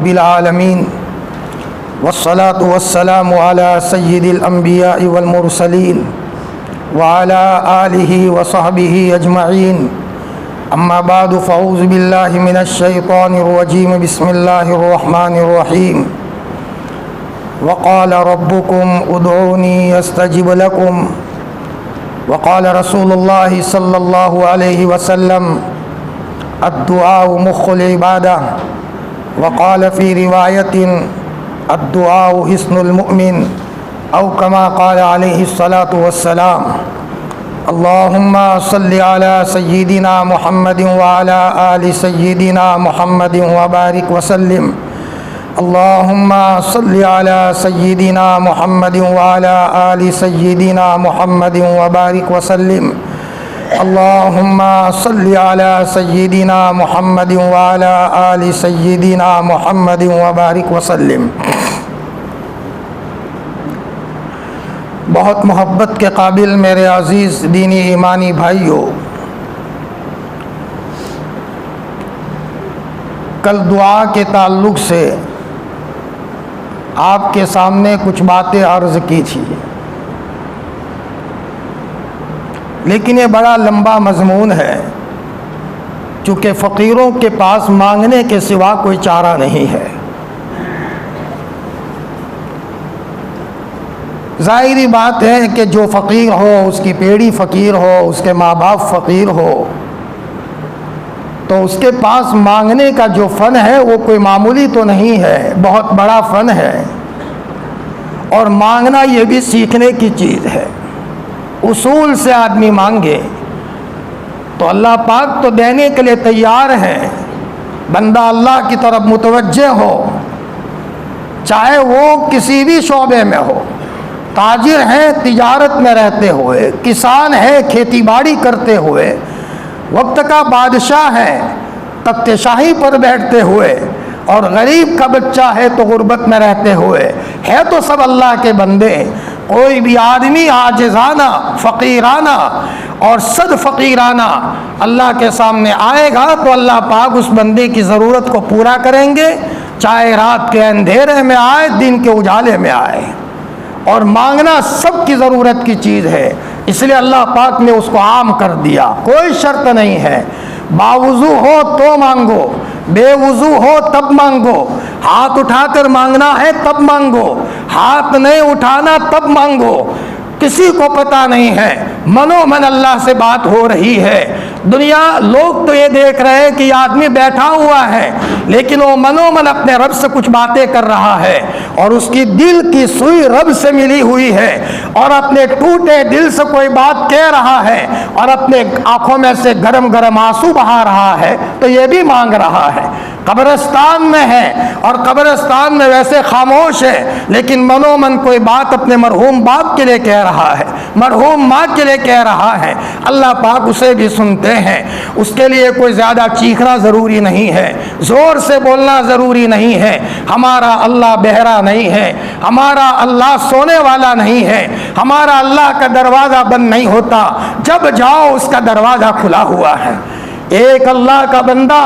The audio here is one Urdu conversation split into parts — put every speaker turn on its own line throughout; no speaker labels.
بالعالمین والصلاة والسلام على سید الانبیاء والمرسلین وعلى آلہ وصحبہ اجمعین اما بعد فاعوذ باللہ من الشیطان الرجیم بسم اللہ الرحمن الرحیم وقال ربکم ادعونی استجب لکم وقال رسول اللہ صلی اللہ علیہ وسلم الدعاء مخ العبادہ وقال فی روایت الدعاء حصن المؤمن او کما قال علیہ الصلاۃ والسلام اللہم صل علی سیدنا محمد وعلی آل سیدنا محمد وبارک وسلم اللہم صل علی سیدنا محمد وعلی آل سیدنا محمد وبارک وسلم اللہم صل علی سیدنا محمد وعلی آل سیدنا محمد وبارک وسلم۔ بہت محبت کے قابل میرے عزیز دینی ایمانی بھائیوں، کل دعا کے تعلق سے آپ کے سامنے کچھ باتیں عرض کی تھی، لیکن یہ بڑا لمبا مضمون ہے، چونکہ فقیروں کے پاس مانگنے کے سوا کوئی چارہ نہیں ہے۔ ظاہری بات ہے کہ جو فقیر ہو، اس کی پیڑھی فقیر ہو، اس کے ماں باپ فقیر ہو، تو اس کے پاس مانگنے کا جو فن ہے وہ کوئی معمولی تو نہیں ہے، بہت بڑا فن ہے، اور مانگنا یہ بھی سیکھنے کی چیز ہے۔ اصول سے آدمی مانگے تو اللہ پاک تو دینے کے لیے تیار ہے، بندہ اللہ کی طرف متوجہ ہو، چاہے وہ کسی بھی شعبے میں ہو، تاجر ہے تجارت میں رہتے ہوئے، کسان ہے کھیتی باڑی کرتے ہوئے، وقت کا بادشاہ ہے تخت شاہی پر بیٹھتے ہوئے، اور غریب کا بچہ ہے تو غربت میں رہتے ہوئے، ہے تو سب اللہ کے بندے۔ کوئی بھی آدمی عاجزانہ، فقیرانہ اور صد فقیرانہ اللہ کے سامنے آئے گا تو اللہ پاک اس بندے کی ضرورت کو پورا کریں گے، چاہے رات کے اندھیرے میں آئے، دن کے اجالے میں آئے۔ اور مانگنا سب کی ضرورت کی چیز ہے، اس لیے اللہ پاک نے اس کو عام کر دیا، کوئی شرط نہیں ہے۔ باوضو ہو تو مانگو، بے وضو ہو تب مانگو، ہاتھ اٹھا کر مانگنا ہے تب مانگو، ہاتھ نہیں اٹھانا تب مانگو، کسی کو پتہ نہیں ہے، منو من اللہ سے بات ہو رہی ہے۔ دنیا لوگ تو یہ دیکھ رہے ہیں کہ یہ آدمی بیٹھا ہوا ہے، لیکن وہ منو من اپنے رب سے کچھ باتیں کر رہا ہے، اور اس کی دل کی سوئی رب سے ملی ہوئی ہے، اور اپنے ٹوٹے دل سے کوئی بات کہہ رہا ہے، اور اپنے آنکھوں میں سے گرم گرم آنسو بہا رہا ہے، تو یہ بھی مانگ رہا ہے۔ قبرستان میں ہے اور قبرستان میں ویسے خاموش ہے، لیکن منو من کوئی بات اپنے مرحوم باپ کے لیے کہہ رہا ہے، مرحوم ماں کے لیے کہہ رہا ہے، اللہ پاک اسے بھی سنتے ہیں۔ اس کے لیے کوئی زیادہ چیخنا ضروری نہیں ہے، زور سے بولنا ضروری نہیں ہے۔ ہمارا اللہ بہرا نہیں ہے، ہمارا اللہ سونے والا نہیں ہے، ہمارا اللہ کا دروازہ بند نہیں ہوتا، جب جاؤ اس کا دروازہ کھلا ہوا ہے۔ ایک اللہ کا بندہ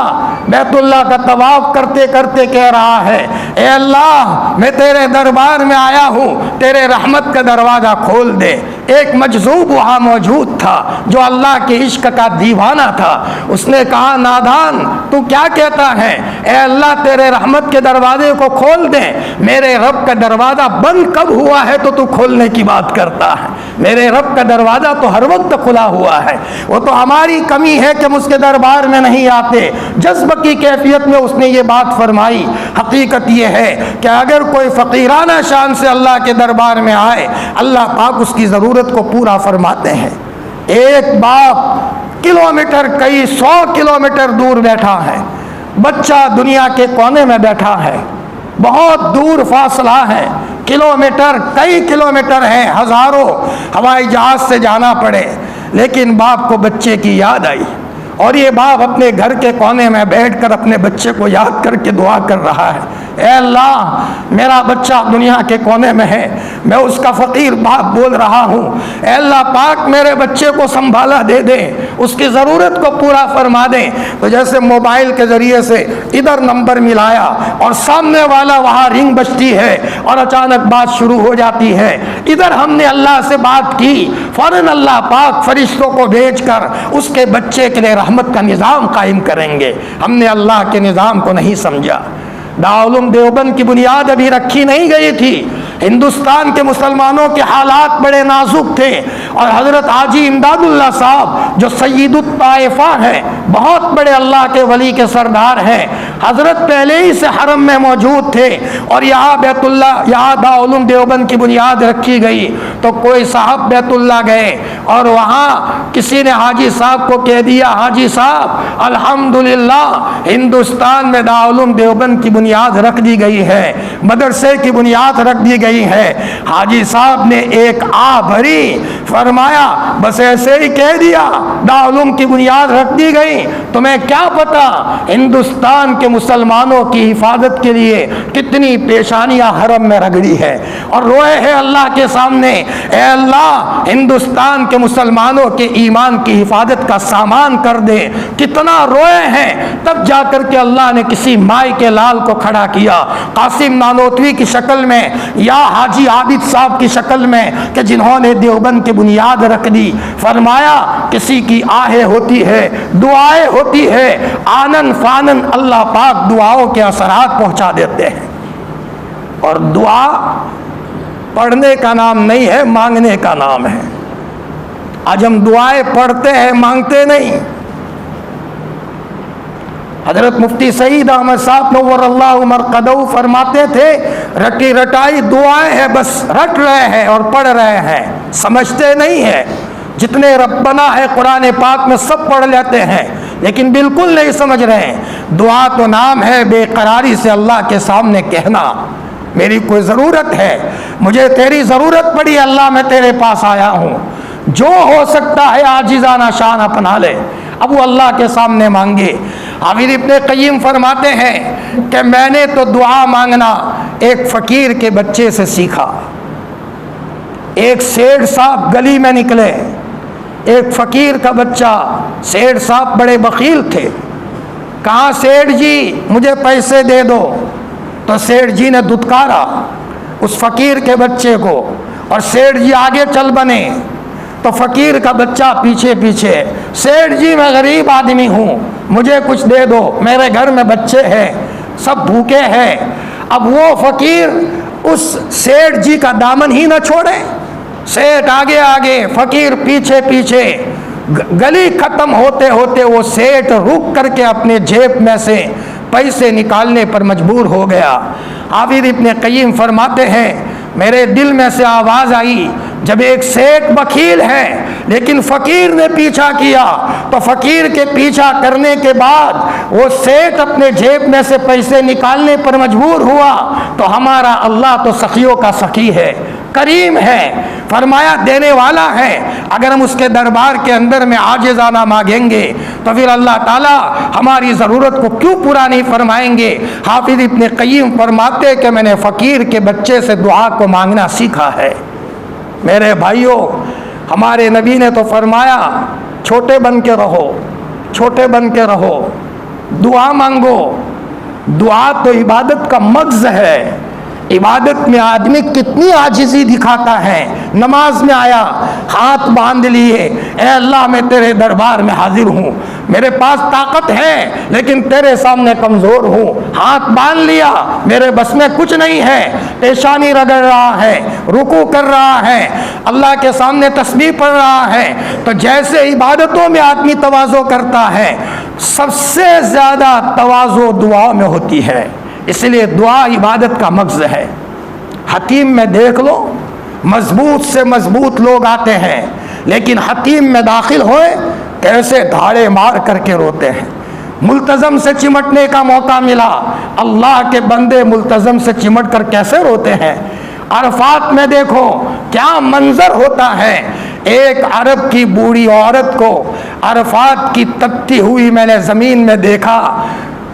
بیت اللہ کا طواف کرتے کرتے کہہ رہا ہے، اے اللہ میں تیرے دربار میں آیا ہوں، تیرے رحمت کا دروازہ کھول دے۔ ایک مجذوب وہاں موجود تھا جو اللہ کے عشق کا دیوانہ تھا، اس نے کہا نادان تو کیا کہتا ہے، اے اللہ تیرے رحمت کے دروازے کو کھول دے، میرے رب کا دروازہ بند کب ہوا ہے تو کھولنے کی بات کرتا ہے، میرے رب کا دروازہ تو ہر وقت کھلا ہوا ہے، وہ تو ہماری کمی ہے کہ ہم اس کے دربار میں نہیں آتے۔ جذب کی کیفیت میں اس نے یہ بات فرمائی۔ حقیقت یہ ہے کہ اگر کوئی فقیرانہ شان سے اللہ کے دربار میں آئے، اللہ پاک اس کی ضرورت کو پورا فرماتے ہیں۔ ایک باپ کلومیٹر کئی 100 کلومیٹر دور بیٹھا ہے، بچہ دنیا کے کونے میں بیٹھا ہے، بہت دور فاصلہ ہے، کلومیٹر کئی کلومیٹر ہیں، ہزاروں ہوائی جہاز سے جانا پڑے، لیکن باپ کو بچے کی یاد آئی، اور یہ باپ اپنے گھر کے کونے میں بیٹھ کر اپنے بچے کو یاد کر کے دعا کر رہا ہے، اے اللہ میرا بچہ دنیا کے کونے میں ہے، میں اس کا فقیر باپ بول رہا ہوں، اے اللہ پاک میرے بچے کو سنبھالا دے دے، اس کی ضرورت کو پورا فرما دے۔ تو جیسے موبائل کے ذریعے سے ادھر نمبر ملایا اور سامنے والا وہاں رنگ بجتی ہے اور اچانک بات شروع ہو جاتی ہے، ادھر ہم نے اللہ سے بات کی، فوراً اللہ پاک فرشتوں کو بھیج کر اس کے بچے کے لیے رحمت کا نظام قائم کریں گے۔ ہم نے اللہ کے نظام کو نہیں سمجھا۔ دارالعلوم دیوبند کی بنیاد ابھی رکھی نہیں گئی تھی، ہندوستان کے مسلمانوں کے حالات بڑے نازک تھے، اور حضرت حاجی امداد اللہ صاحب جو سید الطائفہ ہیں، بہت بڑے اللہ کے ولی کے سردار ہیں، حضرت پہلے ہی سے حرم میں موجود تھے، اور یہاں بیت اللہ، یہاں دارالعلوم دیوبند کی بنیاد رکھی گئی تو کوئی صاحب بیت اللہ گئے اور وہاں کسی نے حاجی صاحب کو کہہ دیا، حاجی صاحب الحمدللہ ہندوستان میں دارالعلوم دیوبند کی بنیاد رکھ دی گئی ہے، مدرسے کی بنیاد رکھ دی گئی ہے۔ حاجی صاحب نے ایک آہ بھری، فرمایا بس ایسے ہی کہہ دیا دارالعلوم کی بنیاد رکھ دی گئی، تمہیں کیا پتا ہندوستان کے مسلمانوں کی حفاظت کے لیے کتنی پیشانیاں حرم میں رگڑی ہے، اور روئے ہیں اللہ کے سامنے، اے اللہ ہندوستان کے مسلمانوں کے ایمان کی حفاظت کا سامان کر دے، کتنا روئے ہیں۔ تب جا کر کے اللہ نے کسی مائی کے لال کو کھڑا کیا، قاسم نانوتوی کی شکل میں یا حاجی عابد صاحب کی شکل میں، کہ جنہوں نے دیوبند کی بنیاد رکھ دی۔ فرمایا کسی کی آہیں ہوتی ہے، دعائیں ہوتی ہے، آنن فانن اللہ پاک دعاؤں کے اثرات پہنچا دیتے ہیں، اور دعا پڑھنے کا نام نہیں ہے، مانگنے کا نام ہے۔ آج ہم دعائیں پڑھتے ہیں، مانگتے نہیں۔ حضرت مفتی سعید احمد صاحب نور اللہ مرقدہ فرماتے تھے رٹی رٹائی دعائیں ہیں، بس رٹ رہے ہیں اور پڑھ رہے ہیں، سمجھتے نہیں ہیں۔ جتنے ربنا ہے قرآن پاک میں سب پڑھ لیتے ہیں، لیکن بالکل نہیں سمجھ رہے ہیں۔ دعا تو نام ہے بے قراری سے اللہ کے سامنے کہنا، میری کوئی ضرورت ہے، مجھے تیری ضرورت پڑی، اللہ میں تیرے پاس آیا ہوں، جو ہو سکتا ہے عاجزانہ شان اپنا لے، اب وہ اللہ کے سامنے مانگے۔ حافظ ابن قیم فرماتے ہیں کہ میں نے تو دعا مانگنا ایک فقیر کے بچے سے سیکھا۔ ایک سیٹھ صاحب گلی میں نکلے، ایک فقیر کا بچہ، سیٹھ صاحب بڑے بخیل تھے، کہاں سیٹھ جی مجھے پیسے دے دو، تو سیٹھ جی نے دھتکارا اس فقیر کے بچے کو، اور سیٹھ جی آگے چل بنے تو فقیر کا بچہ پیچھے پیچھے، سیٹھ جی میں غریب آدمی ہوں، مجھے کچھ دے دو، میرے گھر میں بچے ہیں، سب بھوکے ہیں۔ اب وہ فقیر اس سیٹھ جی کا دامن ہی نہ چھوڑے، سیٹھ آگے آگے فقیر پیچھے پیچھے، گلی ختم ہوتے ہوتے وہ سیٹھ رک کر کے اپنے جیب میں سے پیسے نکالنے پر مجبور ہو گیا۔ حافظ ابن قیم فرماتے ہیں میرے دل میں سے آواز آئی، جب ایک سیٹھ بخیل ہے لیکن فقیر نے پیچھا کیا، تو فقیر کے پیچھا کرنے کے بعد وہ سیٹھ اپنے جیب میں سے پیسے نکالنے پر مجبور ہوا، تو ہمارا اللہ تو سخیوں کا سخی ہے، کریم ہے، فرمایا دینے والا ہے۔ اگر ہم اس کے دربار کے اندر میں عاجزانہ مانگیں گے تو پھر اللہ تعالیٰ ہماری ضرورت کو کیوں پورا نہیں فرمائیں گے۔ حافظ ابن قیم فرماتے کہ میں نے فقیر کے بچے سے دعا کو مانگنا سیکھا ہے۔ میرے بھائیوں، ہمارے نبی نے تو فرمایا چھوٹے بن کے رہو، چھوٹے بن کے رہو، دعا مانگو۔ دعا تو عبادت کا مغز ہے۔ عبادت میں آدمی کتنی عاجزی دکھاتا ہے۔ نماز میں آیا، ہاتھ باندھ لیے، اے اللہ میں تیرے دربار میں حاضر ہوں، میرے پاس طاقت ہے لیکن تیرے سامنے کمزور ہوں، ہاتھ باندھ لیا، میرے بس میں کچھ نہیں ہے، پیشانی رگڑ رہا ہے، رکوع کر رہا ہے، اللہ کے سامنے تسبیح پڑھ رہا ہے۔ تو جیسے عبادتوں میں آدمی تواضع کرتا ہے، سب سے زیادہ تواضع دعا میں ہوتی ہے، اس لیے دعا عبادت کا مغز ہے۔ حتیم میں دیکھ لو، مضبوط سے مضبوط لوگ آتے ہیں، لیکن حتیم میں داخل ہوئے کیسے دھاڑے مار کر کے روتے ہیں۔ ملتزم سے چمٹنے کا موقع ملا، اللہ کے بندے ملتزم سے چمٹ کر کیسے روتے ہیں۔ عرفات میں دیکھو کیا منظر ہوتا ہے، ایک عرب کی بوڑھی عورت کو عرفات کی تپتی ہوئی میں نے زمین میں دیکھا،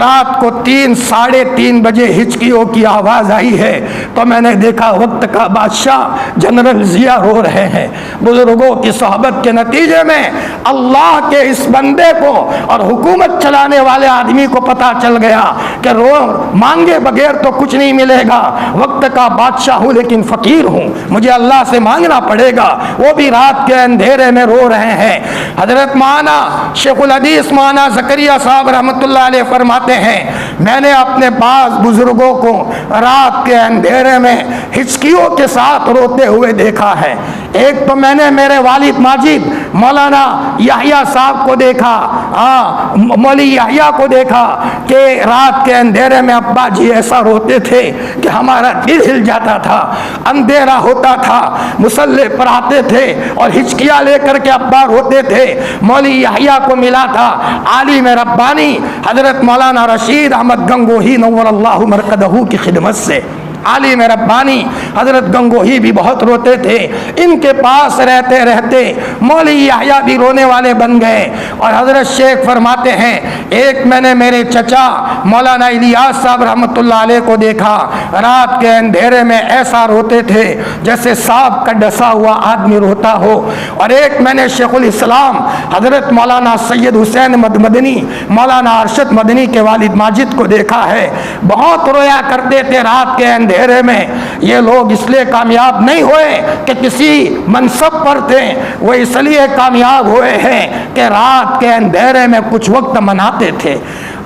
رات کو 3 ساڑھے 3 بجے ہچکیوں کی آواز آئی ہے تو میں نے دیکھا وقت کا بادشاہ جنرل ضیاء رو رہے ہیں۔ بزرگوں کی صحبت کے نتیجے میں اللہ کے اس بندے کو اور حکومت چلانے والے آدمی کو پتا چل گیا کہ مانگے بغیر تو کچھ نہیں ملے گا، وقت کا بادشاہ ہوں لیکن فقیر ہوں، مجھے اللہ سے مانگنا پڑے گا۔ وہ بھی رات کے اندھیرے میں رو رہے ہیں۔ حضرت مولانا شیخ الحدیث مولانا زکریا صاحب رحمۃ اللہ علیہ فرماتے ہیں میں نے اپنے بعض بزرگوں کو رات کے اندھیرے میں ہچکیوں کے ساتھ روتے ہوئے دیکھا ہے۔ ایک تو میں نے میرے والد ماجد مولانا یحییٰ صاحب کو دیکھا، مولوی یحییٰ کو دیکھا کہ رات کے اندھیرے میں ابا جی ایسا روتے تھے کہ ہمارا دل ہل جاتا تھا، اندھیرا ہوتا تھا، مصلے پر آتے تھے اور ہچکیاں لے کر کے ابا روتے تھے۔ مولوی یحییٰ کو ملا تھا عالم ربانی حضرت مولانا رشید احمد گنگوہی نور اللہ مرقدہ کی خدمت سے، عالم ربانی حضرت گنگوہی بھی بہت روتے تھے۔ ان کے پاس رہتے رہتے مولوی یحییٰ بھی رونے والے بن گئے۔ اور حضرت شیخ فرماتے ہیں ایک میں نے میرے چچا مولانا الیاس صاحب رحمۃ اللہ علیہ کو دیکھا رات کے اندھیرے میں ایسا روتے تھے جیسے سانپ کا ڈسا ہوا آدمی روتا ہو۔ اور ایک میں نے شیخ الاسلام حضرت مولانا سید حسین مدنی مولانا ارشد مدنی کے والد ماجد کو دیکھا ہے، بہت رویا کرتے تھے رات کے اندھیرے میں۔ یہ لوگ اس لیے کامیاب نہیں ہوئے کہ کسی منصب پر تھے، وہ اس لیے کامیاب ہوئے ہیں کہ رات کے اندھیرے میں کچھ وقت مناتے تھے۔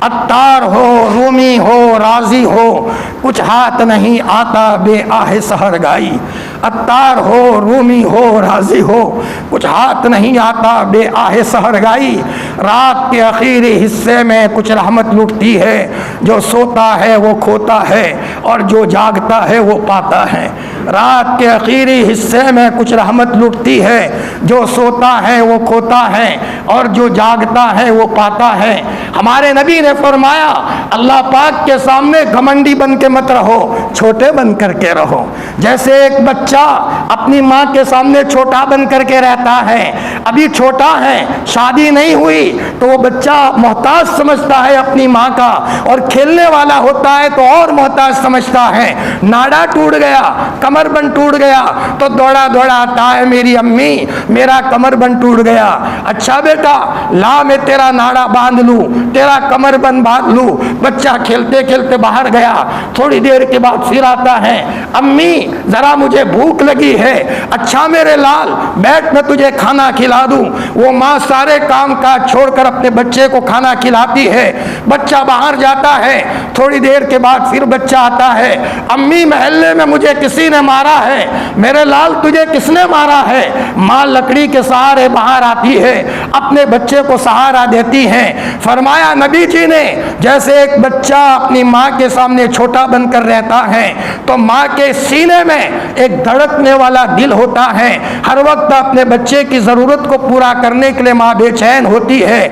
عطار ہو، رومی ہو، رازی ہو، کچھ ہاتھ نہیں آتا بے آہ سحرگائی۔ عطار ہو، رومی ہو، رازی ہو، کچھ ہاتھ نہیں آتا بے آہ سحرگائی۔ رات کے اخیری حصے میں کچھ رحمت لٹتی ہے، جو سوتا ہے وہ کھوتا ہے اور جو جاگتا ہے وہ پاتا ہے۔ رات کے اخیری حصے میں کچھ رحمت لٹتی ہے، جو سوتا ہے وہ کھوتا ہے اور جو جاگتا ہے وہ پاتا ہے۔ ہمارے نبی نے فرمایا اللہ پاک کے سامنے گھمنڈی بن کے مت رہو، چھوٹے بن کر کے رہو۔ جیسے ایک بچہ اپنی ماں کے سامنے چھوٹا بن کر کے رہتا ہے، ابھی چھوٹا ہے، شادی نہیں ہوئی تو وہ بچہ محتاج سمجھتا ہے اپنی ماں کا، اور کھیلنے والا ہوتا ہے تو اور محتاج سمجھتا ہے۔ ناڑا ٹوٹ گیا، کمر بند ٹوٹ گیا تو دوڑا دوڑا آتا ہے میری امی میرا کمر بند ٹوٹ گیا۔ اچھا بیٹا لا میں تیرا ناڑا باندھ لوں، تیرا کمر بند باندھ لوں۔ بچہ کھیلتے کھیلتے باہر گیا، تھوڑی دیر کے بعد پھر آتا ہے امی ذرا مجھے بھوک لگی ہے، اچھا میرے لال بیٹھ میں تجھے کھانا کھلا دوں۔ وہ ماں سارے کام کاج چھوڑ کر اپنے بچے کو کھانا کھلاتی ہے، بچہ باہر جاتا ہے، تھوڑی دیر کے بعد پھر بچہ آتا ہے امی محلے میں مجھے کسی نے مارا ہے، میرے لال تجھے کس نے مارا ہے؟ ماں لکڑی کے سہارے باہر آتی ہے، اپنے بچے کو سہارا دیتی ہے۔ فرمایا نبی جی نے جیسے ایک بچہ اپنی ماں کے سامنے چھوٹا بن کر رہتا ہے تو ماں کے سینے میں ایک دھڑکنے والا دل ہوتا ہے، ہر وقت اپنے بچے کی ضرورت کو پورا کرنے کے لیے ماں بے چین ہوتی ہے۔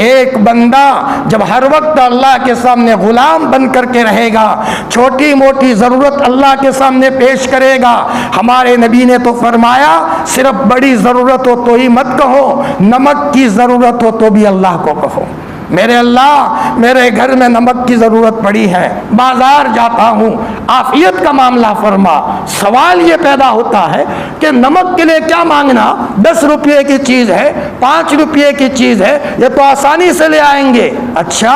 ایک بندہ جب ہر وقت اللہ کے سامنے غلام بن کر کے رہے گا، چھوٹی موٹی ضرورت اللہ کے سامنے پیش کرے گا، ہمارے نبی نے تو فرمایا صرف بڑی ضرورت ہو تو ہی مت کہو، نمک کی ضرورت ہو تو بھی اللہ کو کہو۔ میرے اللہ میرے گھر میں نمک کی ضرورت پڑی ہے، بازار جاتا ہوں، عافیت کا معاملہ فرما۔ سوال یہ پیدا ہوتا ہے کہ نمک کے لیے کیا مانگنا، 10 روپے کی چیز ہے، 5 روپے کی چیز ہے، یہ تو آسانی سے لے آئیں گے۔ اچھا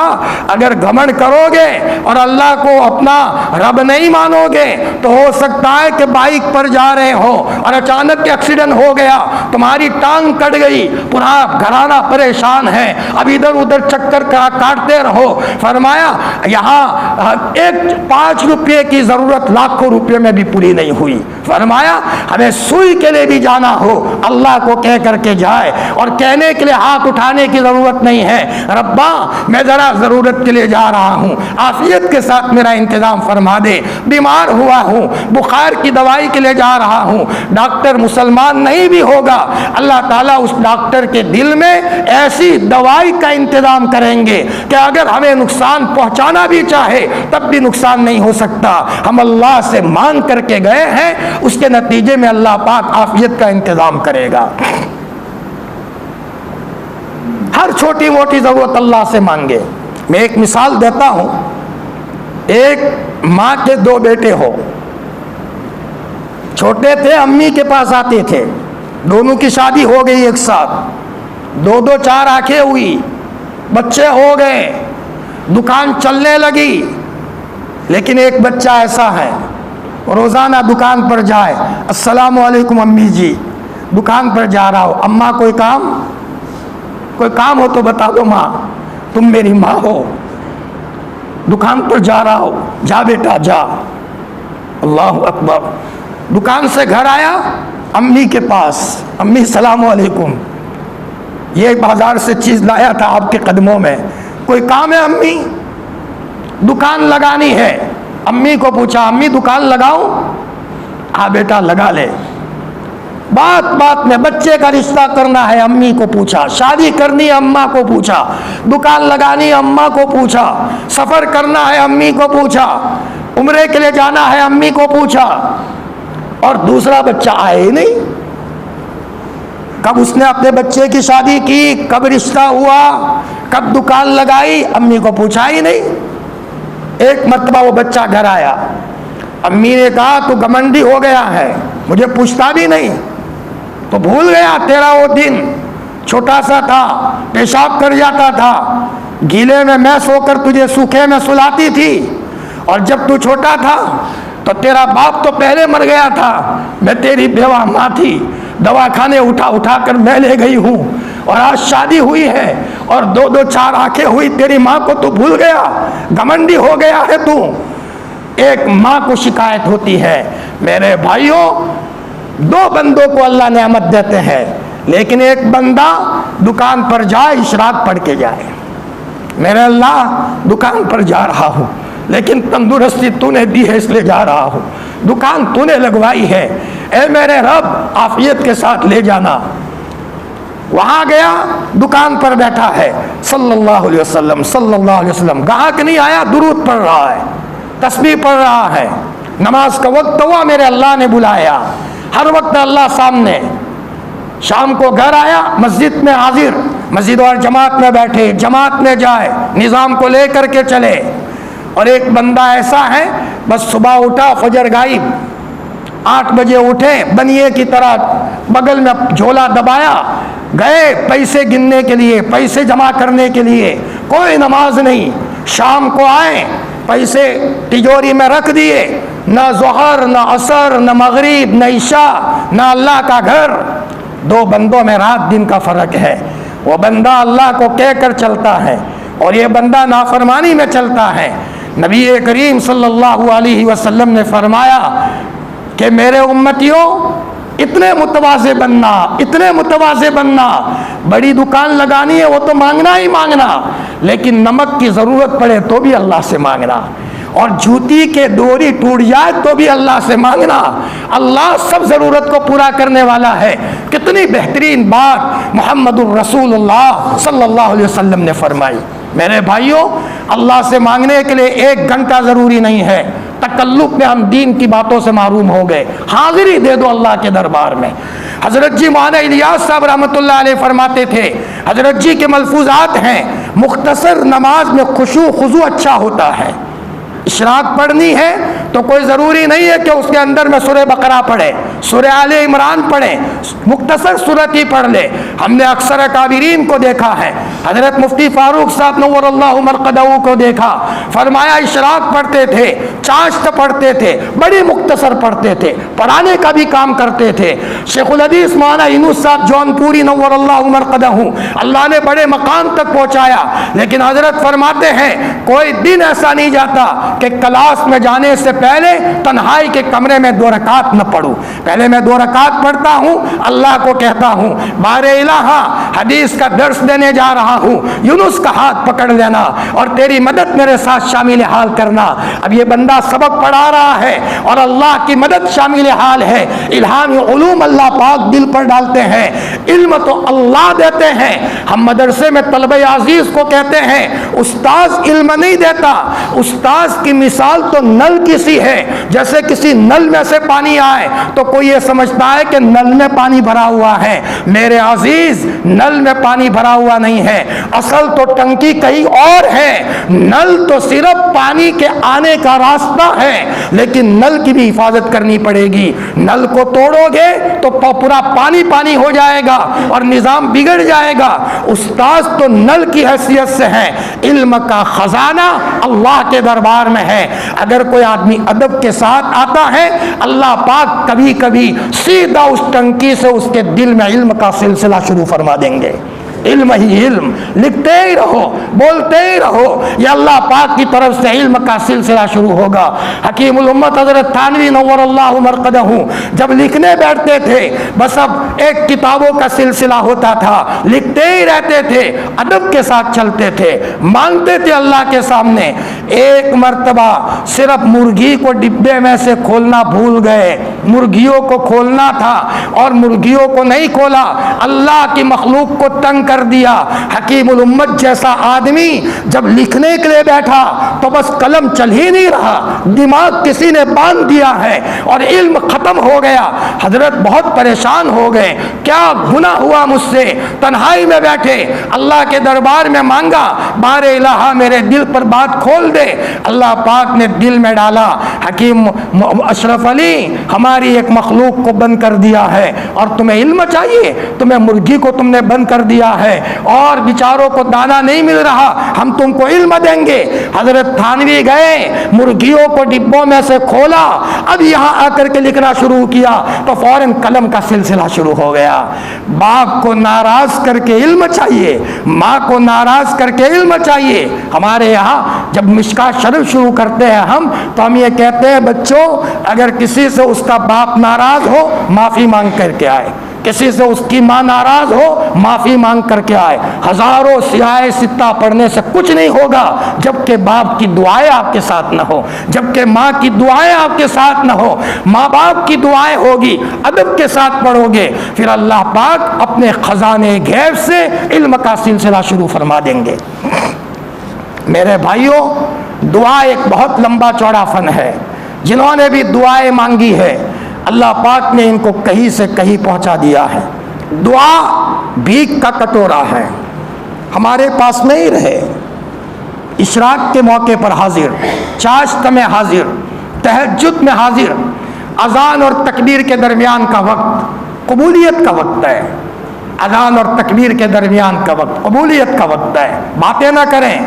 اگر گھمنڈ کرو گے اور اللہ کو اپنا رب نہیں مانو گے تو ہو سکتا ہے کہ بائک پر جا رہے ہو اور اچانک ایکسیڈنٹ ہو گیا، تمہاری ٹانگ کٹ گئی، پورا گھرانہ پریشان ہے، اب ادھر ادھر چکر کاٹتے رہو۔ فرمایا یہاں ایک 5 روپے کی ضرورت لاکھوں روپے میں بھی پوری نہیں ہوئی۔ فرمایا ہمیں سوئی کے لیے بھی جانا ہو اللہ کو کہہ کر کے جائے، اور کہنے کے لیے ہاتھ اٹھانے کی ضرورت نہیں ہے، ربا میں ذرا ضرورت کے لیے جا رہا ہوں، عافیت کے ساتھ میرا انتظام فرما دے، بیمار ہوا ہوں، بخار کی دوائی کے لیے جا رہا ہوں، ڈاکٹر مسلمان نہیں بھی ہوگا، اللہ تعالیٰ اس ڈاکٹر کے دل میں ایسی دوائی کا انتظام کریں گے کہ اگر ہمیں نقصان پہنچانا بھی چاہے تب بھی نقصان نہیں ہو سکتا۔ ہم اللہ سے مانگ کر کے گئے ہیں، اس کے نتیجے میں اللہ پاک عافیت کا انتظام کرے گا۔ ہر چھوٹی موٹی ضرورت اللہ سے مانگے، میں ایک مثال دیتا ہوں. ایک ماں کے دو بیٹے ہو، چھوٹے تھے، امی کے پاس آتے تھے، دونوں کی شادی ہو گئی ایک ساتھ، دو دو چار آنکھیں ہوئی، بچے ہو گئے، دکان چلنے لگی. لیکن ایک بچہ ایسا ہے روزانہ دکان پر جائے، السلام علیکم امی جی، دکان پر جا رہا ہو، اماں کوئی کام ہو تو بتا دو ماں، تم میری ماں ہو، دکان پر جا رہا ہو، جا بیٹا جا. اللہ اکبر. دکان سے گھر آیا، امی کے پاس، امی السلام علیکم، یہ بازار سے چیز لایا تھا آپ کے قدموں میں، کوئی کام ہے امی؟ دکان لگانی ہے. امی کو پوچھا، امی دکان لگاؤں؟ ہاں بیٹا لگا لے. بات بات میں بچے کا رشتہ کرنا ہے، امی کو پوچھا، شادی کرنی ہے، اماں کو پوچھا، دکان لگانی ہے، اماں کو پوچھا، سفر کرنا ہے، امی کو پوچھا، عمرے کے لیے جانا ہے، امی کو پوچھا. اور دوسرا بچہ آئے ہی نہیں. کب اس نے اپنے بچے کی شادی کی، کب رشتہ ہوا، کب دکان لگائی، امی کو پوچھا ہی نہیں. ایک مرتبہ وہ بچہ گھر آیا، امی نے کہا تو گھمنڈی ہو گیا ہے، مجھے پوچھتا بھی نہیں، تو بھول گیا تیرا وہ دن، چھوٹا سا تھا، پیشاب کر جاتا تھا، گیلے میں سو کر تجھے سوکھے میں سلاتی تھی، اور جب تو چھوٹا تھا تو تیرا باپ تو پہلے مر گیا تھا، میں تیری بیوہ ماں تھی، دوا کھانے اٹھا کر میں لے گئی ہوں، اور آج شادی ہوئی ہے اور دو دو چار آنکھیں ہوئی، تیری ماں کو تو بھول گیا، گھمنڈی ہو گیا ہے تو. ایک ماں کو شکایت ہوتی ہے. میرے بھائیوں، دو بندوں کو اللہ نعمت دیتے ہیں، لیکن ایک بندہ دکان پر جائے اشراق پڑھ کے جائے، میرے اللہ دکان پر جا رہا ہوں لیکن تندرستی تو نے دی ہے اس لیے جا رہا ہوں، دکان تو نے لگوائی ہے، اے میرے رب عافیت کے ساتھ لے جانا. وہاں گیا، دکان پر بیٹھا ہے، صلی اللہ علیہ وسلم، گاہک نہیں آیا، درود پڑھ رہا ہے، تسبیح پڑھ رہا ہے، نماز کا وقت ہوا، میرے اللہ نے بلایا، ہر وقت اللہ سامنے. شام کو گھر آیا، مسجد میں حاضر، مسجد اور جماعت میں بیٹھے، جماعت میں جائے، نظام کو لے کر کے چلے. اور ایک بندہ ایسا ہے، بس صبح اٹھا، فجر غائب، 8 بجے اٹھے، بنیے کی طرح بغل میں جھولا دبایا، گئے پیسے گننے کے لیے، پیسے جمع کرنے کے لیے، کوئی نماز نہیں. شام کو آئے، پیسے تجوری میں رکھ دیے، نہ ظہر، نہ عصر، نہ مغرب، نہ عشاء، نہ اللہ کا گھر. دو بندوں میں رات دن کا فرق ہے. وہ بندہ اللہ کو کہہ کر چلتا ہے اور یہ بندہ نافرمانی میں چلتا ہے. نبی کریم صلی اللہ علیہ وسلم نے فرمایا کہ میرے امتیوں اتنے متواضع بننا، بڑی دکان لگانی ہے وہ تو مانگنا ہی مانگنا، لیکن نمک کی ضرورت پڑے تو بھی اللہ سے مانگنا، اور جوتی کے ڈوری ٹوٹ جائے تو بھی اللہ سے مانگنا. اللہ سب ضرورت کو پورا کرنے والا ہے. کتنی بہترین بات محمد الرسول اللہ صلی اللہ علیہ وسلم نے فرمائی. میرے بھائیوں، اللہ سے مانگنے کے لیے 1 گھنٹہ ضروری نہیں ہے. تکلف میں ہم دین کی باتوں سے معروم ہو گئے. حاضری دے دو اللہ کے دربار میں. حضرت جی مولانا الیاس صاحب رحمۃ اللہ علیہ فرماتے تھے، حضرت جی کے ملفوظات ہیں، مختصر نماز میں خشوع خضوع اچھا ہوتا ہے. اشراق پڑھنی ہے تو کوئی ضروری نہیں ہے کہ اس کے اندر میں سورہ بقرہ پڑھے، سورہ آل عمران پڑھے، مختصر صورت ہی پڑھ لے. ہم نے اکثر اکابرین کو دیکھا ہے، حضرت مفتی فاروق صاحب نور اللہ مرقدہ کو دیکھا، فرمایا اشراق پڑھتے تھے، چاشت پڑھتے تھے، بڑی مختصر پڑھتے تھے، پڑھانے کا بھی کام کرتے تھے. شیخ الحدیث مولانا یونس صاحب جونپوری نور اللہ مرقدہ، اللہ نے بڑے مقام تک پہنچایا، لیکن حضرت فرماتے ہیں کوئی دن ایسا نہیں جاتا کہ کلاس میں جانے سے پہلے تنہائی کے کمرے میں 2 رکعت نہ پڑھوں. پہلے میں 2 رکعت پڑھتا ہوں، اللہ کو کہتا ہوں بار الہ حدیث کا درس دینے جا رہا ہوں، یونس کا ہاتھ پکڑ لینا اور تیری مدد میرے ساتھ شامل حال کرنا. اب یہ بندہ سبق پڑھا رہا ہے اور اللہ کی مدد شامل حال ہے. الہامی علوم اللہ پاک دل پر ڈالتے ہیں، علم تو اللہ دیتے ہیں. ہم مدرسے میں طلبہ عزیز کو کہتے ہیں استاذ علم نہیں دیتا، استاذ کی مثال تو نل کی سی رہی ہے، جیسے کسی نل میں سے پانی آئے تو کوئی یہ سمجھتا ہے کہ نل میں پانی بھرا ہوا ہے۔ میرے عزیز، نل میں پانی بھرا ہوا نہیں ہے، اصل تو ٹنکی کہیں اور ہے۔ نل تو صرف پانی کے آنے کا راستہ ہے، لیکن نل کی بھی حفاظت کرنی پڑے گی۔ نل کو توڑو گے تو پورا پانی پانی ہو جائے گا اور نظام بگڑ جائے گا۔ استاذ تو نل کی حیثیت سے ہے، علم کا خزانہ اللہ کے دربار میں ہے۔ اگر کوئی آدمی ادب کے ساتھ آتا ہے، اللہ پاک کبھی کبھی سیدھا اس ٹنکی سے اس کے دل میں علم کا سلسلہ شروع فرما دیں گے۔ علم ہی علم، لکھتے ہی رہو، بولتے ہی رہو، یہ اللہ پاک کی طرف سے علم کا سلسلہ شروع ہوگا۔ حکیم الامت حضرت تھانوی نور اللہ مرقدہ جب لکھنے بیٹھتے تھے، بس اب ایک کتابوں کا سلسلہ ہوتا تھا، لکھتے ہی رہتے تھے، ادب کے ساتھ چلتے تھے، مانگتے تھے اللہ کے سامنے۔ ایک مرتبہ صرف مرغی کو ڈبے میں سے کھولنا بھول گئے، مرغیوں کو کھولنا تھا اور مرغیوں کو نہیں کھولا، اللہ کی مخلوق کو تنگ کر دیا۔ حکیم الامت جیسا آدمی جب لکھنے کے لیے بیٹھا تو بس قلم چل ہی نہیں رہا، دماغ کسی نے باندھ دیا ہے اور علم ختم ہو گیا۔ حضرت بہت پریشان ہو گئے، کیا گناہ ہوا مجھ سے؟ تنہائی میں بیٹھے اللہ کے دربار میں مانگا، بار الہ میرے دل پر بات کھول دے۔ اللہ پاک نے دل میں ڈالا، حکیم اشرف علی ہماری ایک مخلوق کو بند کر دیا ہے اور تمہیں علم چاہیے، تمہیں مرغی کو تم نے بند کر دیا ہے اور بیچاروں کو دانا نہیں مل رہا، ہم تم کو علم دیں گے۔ حضرت تھانوی گئے، مرغیوں کو ڈبوں میں سے کھولا، اب یہاں آ کر کے لکھنا شروع کیا تو فوراً قلم کا سلسلہ شروع ہو گیا۔ باپ کو ناراض کر کے علم چاہیے، ماں کو ناراض کر کے علم چاہیے۔ ہمارے یہاں جب مشکات شریف شروع کرتے ہیں تو ہم یہ کہتے ہیں بچوں، اگر کسی سے اس کا باپ ناراض ہو معافی مانگ کر کے آئے، کسی سے اس کی ماں ناراض ہو معافی مانگ کر کے آئے۔ ہزاروں سیاہ ستہ پڑھنے سے کچھ نہیں ہوگا جب کہ باپ کی دعائیں آپ کے ساتھ نہ ہو، جب کہ ماں کی دعائیں آپ کے ساتھ نہ ہو۔ ماں باپ کی دعائیں ہوگی، ادب کے ساتھ پڑھو گے، پھر اللہ پاک اپنے خزانے غیب سے علم کا سلسلہ شروع فرما دیں گے۔ میرے بھائیوں، دعا ایک بہت لمبا چوڑا فن ہے۔ جنہوں نے بھی دعائیں مانگی ہے اللہ پاک نے ان کو کہیں سے کہیں پہنچا دیا ہے۔ دعا بھیک کا کٹورا ہے، ہمارے پاس میں ہی رہے، اشراق کے موقع پر حاضر، چاشت میں حاضر، تہجد میں حاضر، اذان اور تکبیر کے درمیان کا وقت قبولیت کا وقت ہے۔ اذان اور تکبیر کے درمیان کا وقت قبولیت کا وقت ہے۔ باتیں نہ کریں،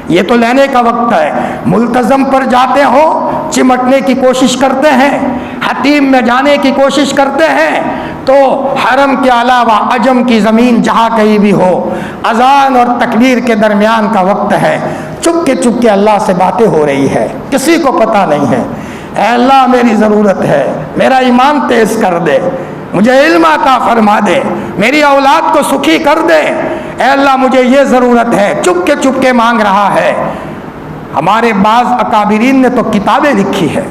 یہ تو لینے کا وقت ہے۔ ملتزم پر جاتے ہو، چمٹنے کی کوشش کرتے ہیں، حتیم میں جانے کی کوشش کرتے ہیں، تو حرم کے علاوہ عجم کی زمین جہاں کہیں بھی ہو، اذان اور تکبیر کے درمیان کا وقت ہے، چپ کے اللہ سے باتیں ہو رہی ہے، کسی کو پتہ نہیں ہے۔ اے اللہ میری ضرورت ہے، میرا ایمان تیز کر دے، مجھے علم عطا فرما دے، میری اولاد کو سکھی کر دے، اے اللہ مجھے یہ ضرورت ہے، چپ کے مانگ رہا ہے۔ ہمارے بعض اکابرین نے تو کتابیں لکھی ہے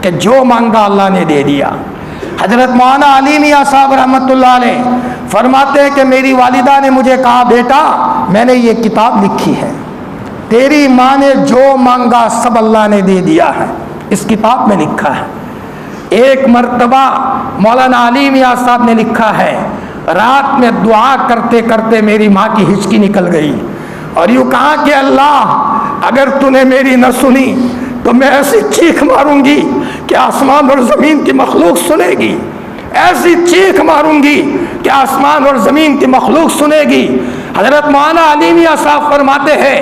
کہ جو مانگا اللہ نے دے دیا۔ حضرت مولانا علی میاں صاحب رحمۃ اللہ علیہ فرماتے ہیں کہ میری والدہ نے مجھے کہا بیٹا میں نے یہ کتاب لکھی ہے، تیری ماں نے جو مانگا سب اللہ نے دے دیا ہے، اس کتاب میں لکھا ہے۔ ایک مرتبہ مولانا علی میاں صاحب نے لکھا ہے، رات میں دعا کرتے کرتے میری ماں کی ہچکی نکل گئی اور یوں کہا کہ اللہ اگر تو نے میری نہ سنی تو میں ایسی چیخ ماروں گی کہ آسمان اور زمین کی مخلوق سنے گی، ایسی چیخ ماروں گی کہ آسمان اور زمین کی مخلوق سنے گی۔ حضرت مولانا علی میاں صاحب فرماتے ہیں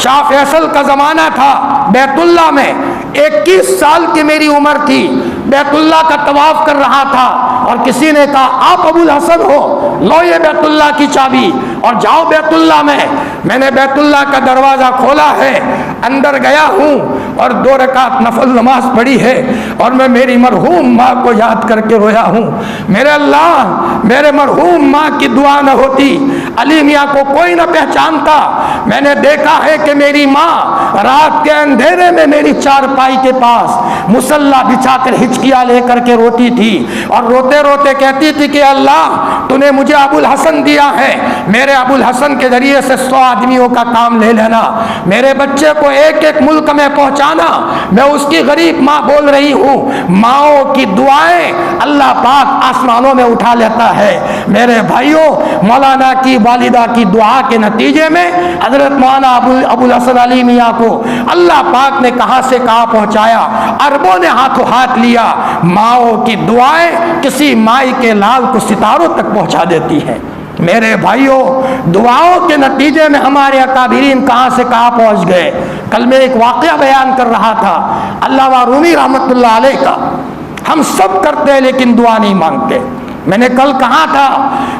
شاہ فیصل کا زمانہ تھا، بیت اللہ میں 21 سال کی میری عمر تھی، بیت اللہ کا طواف کر رہا تھا اور کسی نے کہا آپ ابو الحسن ہو، لو یہ بیت اللہ کی چابی اور جاؤ بیت اللہ میں۔ میں نے بیت اللہ کا دروازہ کھولا ہے، اندر گیا ہوں اور 2 رکعت نفل نماز پڑھی ہے اور میں میری مرحوم ماں کو یاد کر کے رویا ہوں۔ میرے اللہ میرے مرحوم ماں کی دعا نہ ہوتی، علی میاں کو کوئی نہ پہچانتا۔ میں نے دیکھا ہے کہ میری ماں رات کے اندھیرے میں میری چارپائی کے پاس مصلی بچھا کر ہچکیاں لے کر کے روتی تھی اور روتے روتے کہتی تھی کہ اللہ تو نے مجھے ابو الحسن دیا ہے، میرے ابو الحسن کے ذریعے سے 100 آدمیوں کا کام لے لینا، میرے بچے کو ایک ایک ملک میں پہنچانا مانا، میں اس کی غریب ماں بول رہی ہوں، ماؤں کی دعائیں اللہ پاک آسمانوں میں اٹھا لیتا ہے۔ میرے بھائیوں، مولانا کی والدہ کی دعا کے نتیجے میں حضرت مولانا ابو الحسن علی میاں کو اللہ پاک نے کہاں سے کہاں پہنچایا، عربوں نے ہاتھوں ہاتھ لیا۔ ماؤں کی دعائیں کسی مائی کے لال کو ستاروں تک پہنچا دیتی ہے۔ میرے بھائیوں، دعاؤں کے نتیجے میں ہمارے اکابرین کہاں سے کہاں پہنچ گئے۔ کل میں ایک واقعہ بیان کر رہا تھا علامہ رومی رحمۃ اللہ علیہ کا۔ ہم سب کرتے ہیں لیکن دعا نہیں مانگتے۔ میں نے کل کہا تھا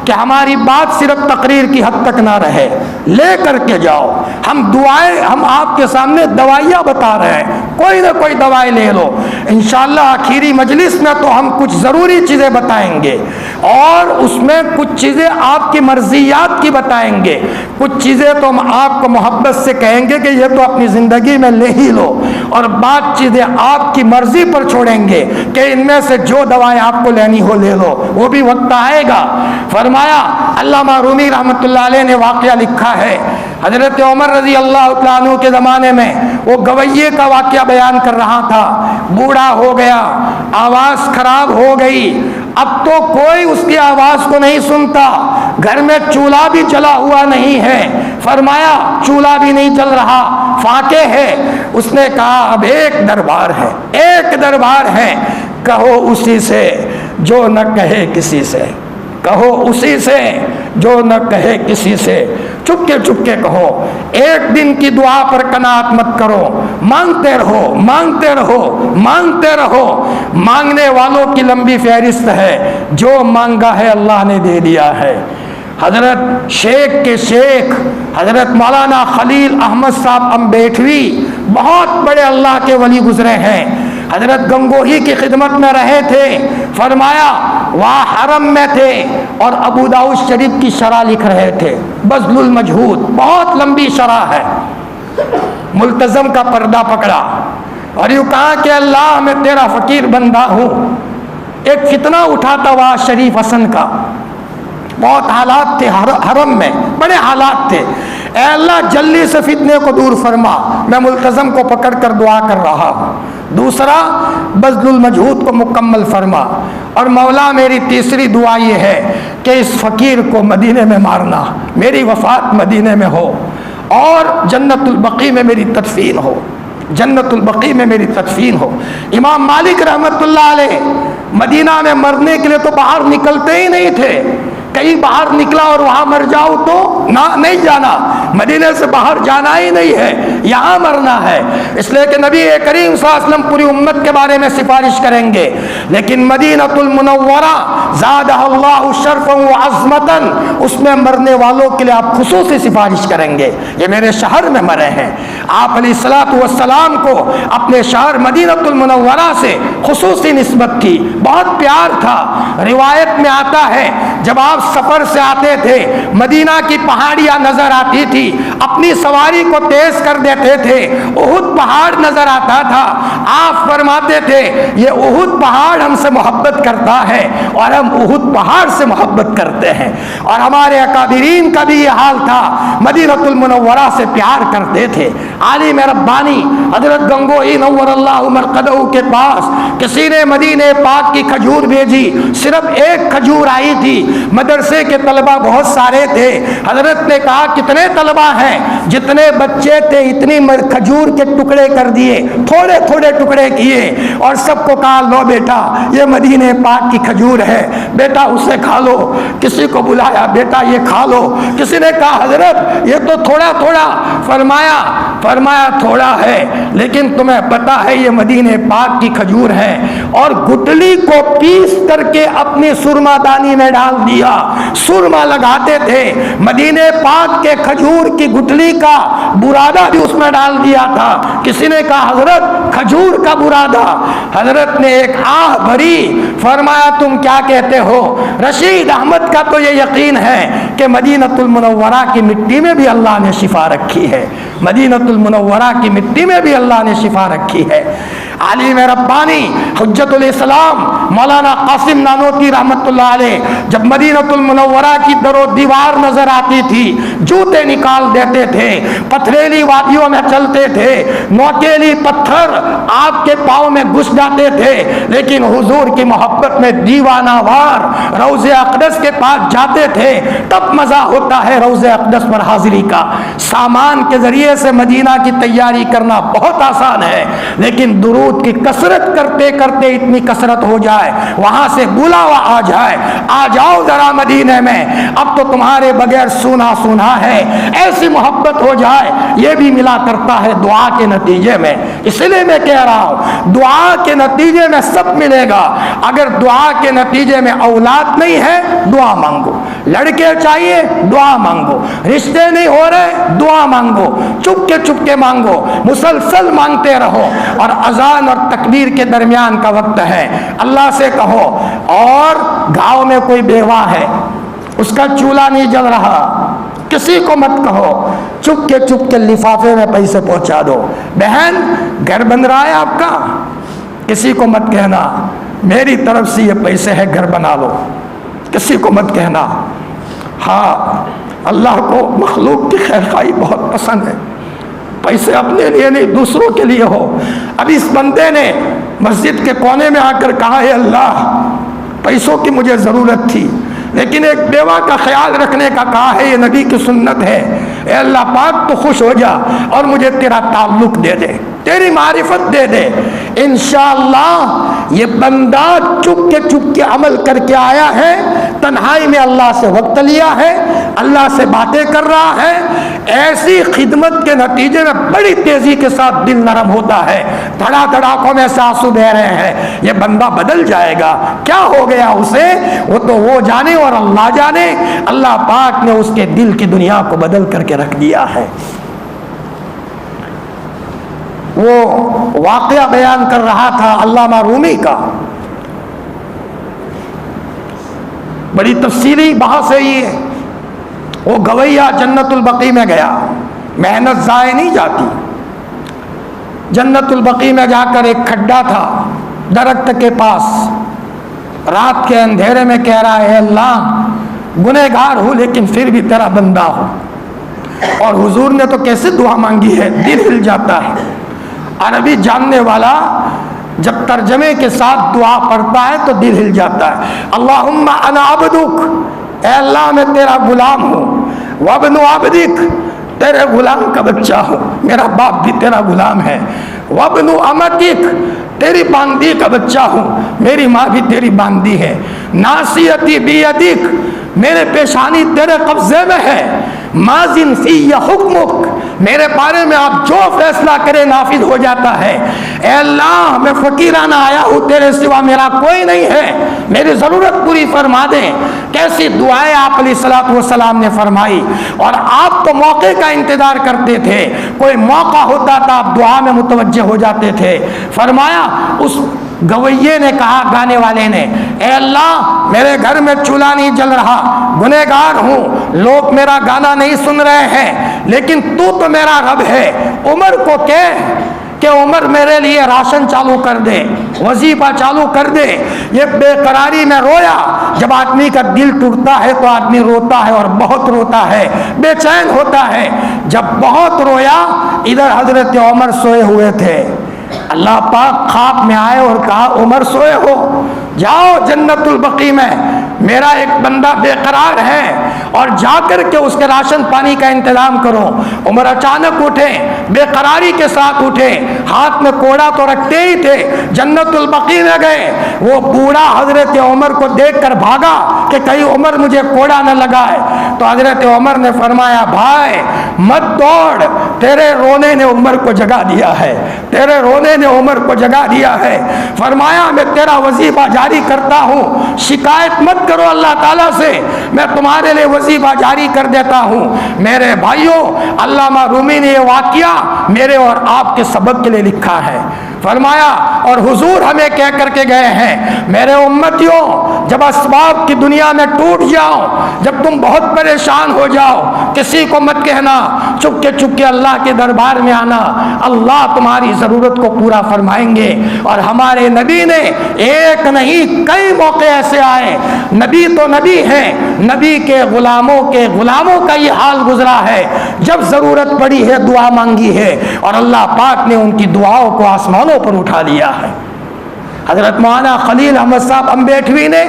کہ ہماری بات صرف تقریر کی حد تک نہ رہے، لے کر کے جاؤ۔ ہم دعائیں، ہم آپ کے سامنے دوائیاں بتا رہے ہیں، کوئی نہ کوئی دوائی لے لو۔ انشاءاللہ آخری مجلس میں تو ہم کچھ ضروری چیزیں بتائیں گے، اور اس میں کچھ چیزیں آپ کی مرضیات کی بتائیں گے، کچھ چیزیں تو ہم آپ کو محبت سے کہیں گے کہ یہ تو اپنی زندگی میں لے ہی لو، اور بعض چیزیں آپ کی مرضی پر چھوڑیں گے کہ ان میں سے جو دوائیں آپ کو لینی ہو لے لو، وہ بھی وقت آئے گا۔ فرمایا علامہ رومی رحمۃ اللہ علیہ نے واقعہ لکھا ہے، حضرت عمر رضی اللہ تعالیٰ عنہ کے زمانے میں وہ گویے کا واقعہ بیان کر رہا تھا۔ بوڑھا ہو گیا، آواز خراب ہو گئی، اب تو کوئی اس کی آواز کو نہیں سنتا، گھر میں چولہا بھی جلا ہوا نہیں ہے۔ فرمایا چولہا بھی نہیں جل رہا، فاقے ہے۔ اس نے کہا اب ایک دربار ہے، ایک دربار ہے، کہو اسی سے جو نہ کہے کسی سے، کہو اسی سے جو نہ کہے کسی سے، چپکے چپکے کہو، ایک دن کی دعا پر قناعت مت کرو، مانگتے رہو، مانگتے رہو، مانگتے رہو۔ مانگنے والوں کی لمبی فہرست ہے، جو مانگا ہے اللہ نے دے دیا ہے۔ حضرت شیخ کے شیخ حضرت مولانا خلیل احمد صاحب امبیٹھوی بہت بڑے اللہ کے ولی گزرے ہیں، حضرت گنگوہی کی خدمت میں رہے تھے۔ فرمایا وہاں حرم میں تھے اور ابو داؤد شریف کی شرح لکھ رہے تھے، بذل المجہود، بہت لمبی شرح ہے۔ ملتزم کا پردہ پکڑا اور یوں کہا کہ اللہ میں تیرا فقیر بندہ ہوں۔ ایک فتنہ اٹھا تھا وہاں شریف حسن کا، بہت حالات تھے حرم میں، بڑے حالات تھے۔ اے اللہ جلدی سے فتنے کو دور فرما، میں ملتزم کو پکڑ کر دعا کر رہا ہوں۔ دوسرا بذل المجہود کو مکمل فرما، اور مولا میری تیسری دعا یہ ہے کہ اس فقیر کو مدینے میں مارنا، میری وفات مدینے میں ہو، اور جنت البقیع میں میری تدفین ہو، جنت البقیع میں میری تدفین ہو۔ امام مالک رحمت اللہ علیہ مدینہ میں مرنے کے لیے تو باہر نکلتے ہی نہیں تھے، کہیں باہر نکلا اور وہاں مر جاؤ تو نہیں جانا، مدینے سے باہر جانا ہی نہیں ہے، یہاں مرنا ہے۔ اس لیے کہ نبی کریم صلی اللہ علیہ وسلم پوری امت کے بارے میں سفارش کریں گے، لیکن مدینہ المنورہ زادہ اللہ شرفا وعظمتا، اس میں مرنے والوں کے لیے آپ خصوصی سفارش کریں گے۔ یہ میرے شہر میں مرے ہیں، آپ علیہ الصلوۃ والسلام کو اپنے شہر مدینہ المنورہ سے خصوصی نسبت تھی، بہت پیار تھا۔ روایت میں آتا ہے جب آپ سفر سے آتے تھے، مدینہ کی پہاڑیاں نظر آتی تھی، اپنی سواری کو تیز کر دیتے تھے، احد پہاڑ نظر آتا تھا، آپ فرماتے تھے یہ احد پہاڑ ہم سے محبت کرتا ہے اور ہم احد پہاڑ سے محبت کرتے ہیں۔ اور ہمارے اکابرین کا بھی یہ حال تھا، مدینہ المنورہ سے پیار کرتے تھے۔ عالم ربانی حضرت گنگوہی نور اللہ مرقدہ کے پاس کسی نے مدینہ پاک کی کھجور بھیجی، صرف ایک کھجور آئی تھی، مدرسے کے طلبہ بہت سارے تھے۔ حضرت نے کہا کتنے طلبہ ہیں؟ جتنے بچے تھے اتنی کھجور کے ٹکڑے کر دیے، تھوڑے تھوڑے ٹکڑے کیے، اور سب کو کہا لو بیٹا یہ مدینہ پاک کی کھجور ہے، بیٹا اسے کھا لو۔ کسی کو بلایا بیٹا یہ کھا لو، کسی نے کہا حضرت یہ تو تھوڑا تھوڑا، فرمایا تھوڑا ہے لیکن تمہیں پتا ہے یہ مدینہ پاک کی کھجور ہے، اور گٹلی کو پیس کر کے اپنی سرما دانی میں ڈال دیا، سرما لگاتے تھے، مدینہ پاک کے کھجور کی گٹلی کا برادہ بھی اس میں ڈال دیا تھا۔ کسی نے کہا حضرت کھجور کا برادہ، حضرت نے ایک آہ بھری، فرمایا تم کیا کہتے ہو؟ رشید احمد کا تو یہ یقین ہے کہ مدینہ المنورہ کی مٹی میں بھی اللہ نے شفا رکھی ہے، مدینہ المنورہ کی مٹی میں بھی اللہ نے شفا رکھی ہے۔ عالم ربانی حجت الاسلام مولانا قاسم نانوتوی رحمت اللہ علیہ جب مدینۃ المنورہ کی در و دیوار نظر آتی تھی جوتے نکال دیتے تھے، پتھریلی وادیوں میں چلتے تھے، نوکیلی پتھر آپ کے پاؤں میں گھس جاتے تھے، لیکن حضور کی محبت میں دیوانہ وار روضہ اقدس کے پاس جاتے تھے۔ تب مزہ ہوتا ہے روضہ اقدس پر حاضری کا۔ سامان کے ذریعے سے مدینہ کی تیاری کرنا بہت آسان ہے، لیکن درود کی کثرت کرتے کرتے اتنی کثرت ہو جائے، وہاں سے بلاوا آ جائے، آ جاؤ ذرا مدینے میں، اب تو تمہارے بغیر سونا سونا ہے، ایسی محبت ہو جائے، یہ بھی ملا کرتا ہے دعا کے نتیجے میں۔ اس لیے میں کہہ رہا ہوں دعا کے نتیجے میں سب ملے گا۔ اگر دعا کے نتیجے میں اولاد نہیں ہے دعا مانگو، لڑکے چاہیے دعا مانگو، رشتے نہیں ہو رہے دعا مانگو، چپ کے مانگو، مسلسل مانگتے رہو۔ اور اذان اور تکبیر کے درمیان کا وقت ہے، اللہ سے کہو۔ اور گاؤں میں کوئی بیوہ ہے، اس کا چولہا نہیں جل رہا، کسی کو مت کہو، چپ کے لفافے میں پیسے پہنچا دو۔ بہن گھر بن رہا ہے آپ کا، کسی کو مت کہنا میری طرف سے یہ پیسے ہے گھر بنا لو، کسی کو مت کہنا۔ ہاں اللہ کو مخلوق کی خیر خواہی بہت پسند ہے، پیسے اپنے لیے نہیں دوسروں کے لیے ہو۔ اب اس بندے نے مسجد کے کونے میں آ کر کہا ہے اللہ پیسوں کی مجھے ضرورت تھی، لیکن ایک بیوہ کا خیال رکھنے کا کہا ہے، یہ نبی کی سنت ہے، اے اللہ پاک تو خوش ہو جا اور مجھے تیرا تعلق دے دے، تیری معرفت دے دے۔ انشاءاللہ یہ بندہ چپ کے عمل کر کے آیا ہے، تنہائی میں اللہ سے وقت لیا ہے، اللہ سے باتیں کر رہا ہے۔ ایسی خدمت کے نتیجے میں بڑی تیزی کے ساتھ دل نرم ہوتا ہے، دھڑاکوں میں سے آنسو بہ رہے ہیں، یہ بندہ بدل جائے گا۔ کیا ہو گیا اسے وہ تو وہ جانے اور اللہ جانے، اللہ پاک نے اس کے دل کی دنیا کو بدل کر کے رکھ دیا ہے۔ وہ واقعہ بیان کر رہا تھا علامہ رومی کا، بڑی تفصیلی بحث ہے یہ۔ وہ گویا جنت البقیع میں گیا، محنت ضائع نہیں جاتی۔ جنت البقیع میں جا کر ایک کھڈا تھا درخت کے پاس، رات کے اندھیرے میں کہہ رہا ہے اللہ گنہگار ہوں لیکن پھر بھی تیرا بندہ ہوں۔ اور حضور نے تو کیسے دعا مانگی ہے، دل ہل جاتا ہے۔ عربی جاننے والا جب ترجمے کے ساتھ دعا پڑھتا ہے تو دل ہل جاتا ہے۔ اللہم انا عبدک، اے اللہ میں تیرا غلام ہوں، وابن عبدک، تیرے غلام کا بچہ ہوں، میرا باپ بھی تیرا غلام ہے، وابن امتک، تیری باندی کا بچہ ہوں، میری ماں بھی تیری باندی ہے، ناصیتی بیدک، میرے پیشانی تیرے قبضے میں ہے، ماضٍ فی حکمک، میرے بارے میں آپ جو فیصلہ کرے نافذ ہو جاتا ہے۔ اے اللہ میں فقیرانہ آیا ہوں، تیرے سوا میرا کوئی نہیں ہے، میری ضرورت پوری فرما دیں۔ کیسی دعائیں آپ علیہ الصلوۃ والسلام نے فرمائی، اور آپ تو موقع کا انتظار کرتے تھے، کوئی موقع ہوتا تھا آپ دعا میں متوجہ ہو جاتے تھے۔ فرمایا اس گویے نے کہا، گانے والے نے، اے اللہ میرے گھر میں چولہا نہیں جل رہا، گنہگار ہوں، لوگ میرا گانا نہیں سن رہے ہیں، لیکن تو میرا رب ہے، عمر کو کہہ کہ عمر میرے لیے راشن چالو کر دے، وظیفہ چالو کر دے۔ یہ بے قراری میں رویا۔ جب آدمی کا دل ٹوٹتا ہے تو آدمی روتا ہے اور بہت روتا ہے، بے چین ہوتا ہے۔ جب بہت رویا، ادھر حضرت عمر سوئے ہوئے تھے، اللہ پاک خواب میں آئے اور کہا عمر سوئے ہو، جاؤ جنت البقیع میں میرا ایک بندہ بے قرار ہے اور جا کر کے اس کے راشن پانی کا انتظام کرو۔ عمر اچانک اٹھے، بے قراری کے ساتھ اٹھے، ہاتھ میں کوڑا تو رکھتے ہی تھے، جنت البقیع میں گئے۔ وہ بوڑھا حضرت عمر کو دیکھ کر بھاگا کہ کہیں عمر مجھے کوڑا نہ لگائے، تو حضرت عمر نے فرمایا بھائی مت دوڑ، تیرے رونے نے عمر کو جگا دیا ہے، تیرے رونے نے عمر کو جگا دیا ہے۔ فرمایا میں تیرا وظیفہ جاری کرتا ہوں، شکایت مت کرو اللہ تعالیٰ سے، میں تمہارے لیے وظیفہ جاری کر دیتا ہوں۔ میرے بھائیوں، علامہ رومی نے یہ واقعہ میرے اور آپ کے سبق کے لیے لکھا ہے۔ فرمایا اور حضور ہمیں کہہ کر کے گئے ہیں میرے امتیوں جب اسباب کی دنیا میں ٹوٹ جاؤ، جب تم بہت پریشان ہو جاؤ، کسی کو مت کہنا، چپکے چپکے اللہ کے دربار میں آنا، اللہ تمہاری ضرورت کو پورا فرمائیں گے۔ اور ہمارے نبی نے ایک نہیں کئی موقع ایسے آئے، نبی تو نبی ہیں، نبی کے غلاموں کا یہ حال گزرا ہے، جب ضرورت پڑی ہے دعا مانگی ہے اور اللہ پاک نے ان کی دعاؤں کو آسمانوں پر اٹھا لیا ہے۔ حضرت مولانا خلیل احمد صاحب امبیٹوی نے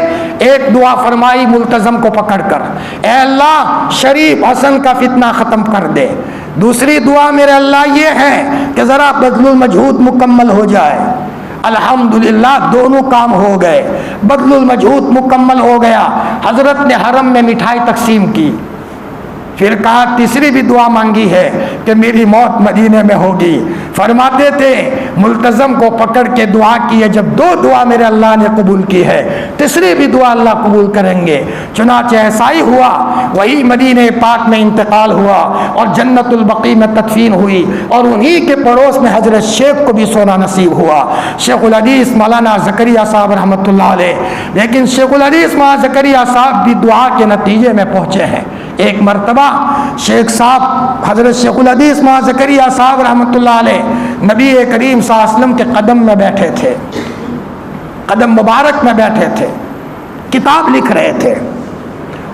ایک دعا فرمائی ملتزم کو پکڑ کر، اے اللہ شریف حسن کا فتنہ ختم کر دے۔ دوسری دعا میرے اللہ یہ ہے کہ ذرا بذل المجہود مکمل ہو جائے۔ الحمدللہ دونوں کام ہو گئے، بذل المجہود مکمل ہو گیا، حضرت نے حرم میں مٹھائی تقسیم کی۔ پھر کہا تیسری بھی دعا مانگی ہے کہ میری موت مدینے میں ہوگی۔ فرماتے تھے ملتزم کو پکڑ کے دعا کی ہے، جب دو دعا میرے اللہ نے قبول کی ہے تیسری بھی دعا اللہ قبول کریں گے۔ چنانچہ ایسا ہی ہوا، وہی مدینہ پاک میں انتقال ہوا اور جنت البقیع میں تدفین ہوئی، اور انہی کے پڑوس میں حضرت شیخ کو بھی سونا نصیب ہوا، شیخ الحدیث مولانا زکریا صاحب رحمۃ اللہ علیہ۔ لیکن شیخ الحدیث مولانا زکریا صاحب بھی دعا کے نتیجے میں پہنچے ہیں۔ ایک مرتبہ شیخ صاحب حضرت شیخ الحدیث مولانا زکریا صاحب رحمۃ اللہ علیہ نبی کریم صلی اللہ علیہ وسلم کے قدم میں بیٹھے تھے، قدم مبارک میں بیٹھے تھے، کتاب لکھ رہے تھے،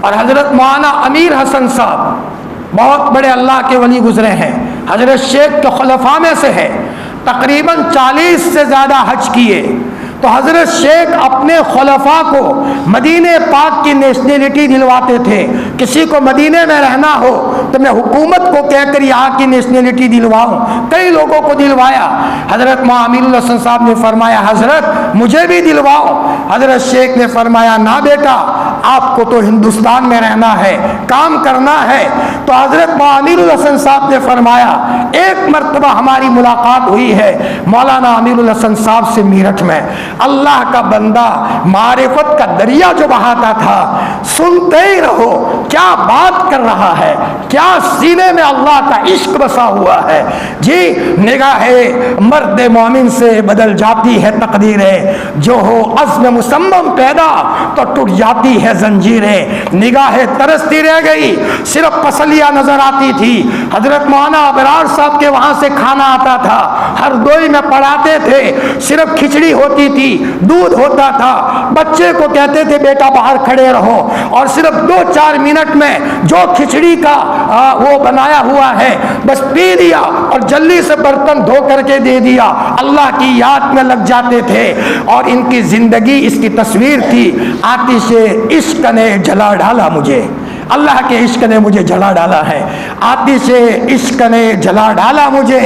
اور حضرت مولانا امیر حسن صاحب بہت بڑے اللہ کے ولی گزرے ہیں، حضرت شیخ کے خلفاء میں سے ہے، تقریباً 40 سے زیادہ حج کیے۔ تو حضرت شیخ اپنے خلفاء کو مدینہ پاک کی نیشنلٹی دلواتے تھے، کسی کو مدینہ میں رہنا ہو تو میں حکومت کو کہہ کر یہاں کی نیشنلٹی دلواؤں، کئی لوگوں کو دلوایا۔ حضرت مولانا امیر الحسن صاحب نے فرمایا حضرت مجھے بھی دلواؤ۔ حضرت شیخ نے فرمایا نہ بیٹا، آپ کو تو ہندوستان میں رہنا ہے، کام کرنا ہے۔ تو حضرت مولانا امیر الحسن صاحب نے فرمایا ایک مرتبہ ہماری ملاقات ہوئی ہے مولانا امیر الحسن صاحب سے میرٹھ میں، اللہ کا بندہ معرفت کا دریا جو بہاتا تھا، سنتے ہی رہو کیا بات کر رہا ہے، کیا سینے میں اللہ کا عشق بسا ہوا ہے۔ جی نگاہ مرد مومن سے بدل جاتی ہے تقدیریں، جو ہو عزم مصمم پیدا تو ٹوٹ جاتی ہے زنجیریں۔ نگاہ ترستی رہ گئی، صرف پسلیاں نظر آتی تھی۔ حضرت مولانا ابرار صاحب کے وہاں سے کھانا آتا تھا، ہر دوئی میں پڑھاتے تھے، صرف کھچڑی ہوتی تھی، دودھ ہوتا تھا، بچے کو کہتے تھے بیٹا باہر کھڑے رہو، اور صرف 2-4 منٹ میں جو کھچڑی کا وہ بنایا ہوا ہے بس پی لیا اور جلدی سے برتن دھو کر کے دے دیا، اللہ کی یاد میں لگ جاتے تھے۔ اور ان کی زندگی اس کی تصویر تھی، آتش عشق نے جلا ڈالا مجھے، اللہ کے عشق نے مجھے جلا ڈالا ہے، آتش عشق نے جلا ڈالا مجھے،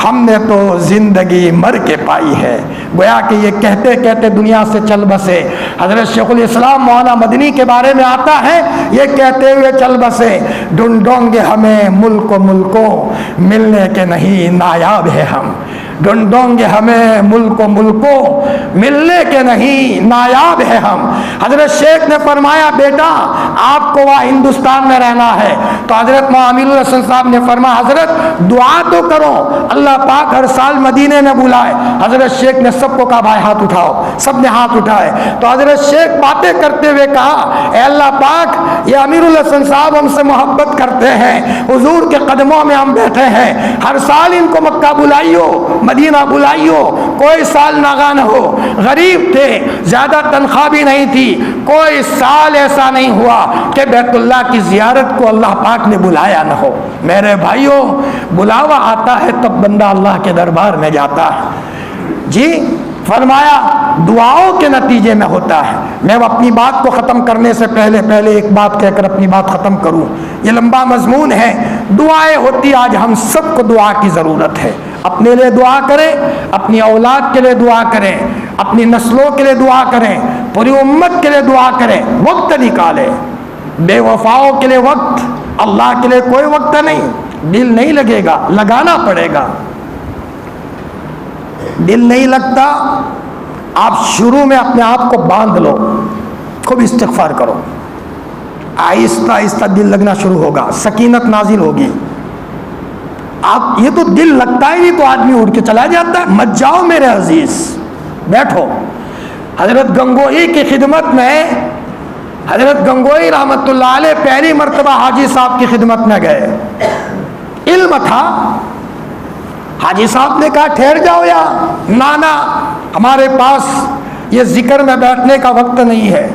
ہم نے تو زندگی مر کے پائی ہے۔ گویا کہ یہ کہتے کہتے دنیا سے چل بسے۔ حضرت شیخ الاسلام مولانا مدنی کے بارے میں آتا ہے، یہ کہتے ہوئے چل بسے، ڈھونڈوں گے ہمیں ملکوں ملنے کے نہیں نایاب ہے ہم، ڈھونڈوں گے ہمیں ملکوں ملنے کے نہیں نایاب ہے ہم۔ حضرت شیخ نے فرمایا بیٹا آپ کو وہاں ہندوستان میں رہنا ہے، تو حضرت مولانا امیر الحسن صاحب نے فرمایا حضرت دعا تو کرو، اللہ پاک ہر سال مدینے میں بلائے۔ حضرت شیخ نے سب کو کہا بھائی ہاتھ اٹھاؤ، سب نے ہاتھ اٹھائے۔ تو حضرت شیخ باتیں کرتے ہوئے کہا اے اللہ پاک یہ امیر الحسن صاحب ہم سے محبت کرتے ہیں، حضور کے قدموں میں ہم بیٹھے ہیں، ہر سال ان کو مکہ بلائیو، مدینہ بلائیو، کوئی سال ناغا نہ ہو، غریب تھے، زیادہ تنخواہ بھی نہیں تھی، کوئی سال ایسا نہیں ہوا کہ بیت اللہ کی زیارت کو اللہ پاک نے بلایا نہ ہو۔ میرے بھائیوں بلاوا آتا ہے تب بندہ اللہ کے دربار میں جاتا ہے۔ جی فرمایا دعاؤں کے نتیجے میں ہوتا ہے۔ میں اپنی بات کو ختم کرنے سے پہلے ایک بات کہہ کر اپنی بات ختم کروں، یہ لمبا مضمون ہے۔ دعائیں ہوتی، آج ہم سب کو دعا کی ضرورت ہے، اپنے لیے دعا کریں، اپنی اولاد کے لیے دعا کریں، اپنی نسلوں کے لیے دعا کریں، پوری امت کے لیے دعا کریں، وقت نکالیں۔ بے وفاؤں کے لیے وقت، اللہ کے لیے کوئی وقت نہیں، دل نہیں لگے گا، لگانا پڑے گا۔ دل نہیں لگتا، آپ شروع میں اپنے آپ کو باندھ لو، خوب استغفار کرو، آہستہ آہستہ دل لگنا شروع ہوگا، سکینت نازل ہوگی۔ آپ یہ تو دل لگتا ہی نہیں تو آدمی اٹھ کے چلا جاتا ہے. مت جاؤ میرے عزیز، بیٹھو. حضرت گنگوئی کی خدمت میں، حضرت گنگوئی رحمت اللہ علیہ پہلی مرتبہ حاجی صاحب کی خدمت میں گئے. علم تھا. حاجی صاحب نے کہا ٹھہر جاؤ یا نانا، ہمارے پاس یہ ذکر میں بیٹھنے کا وقت نہیں ہے،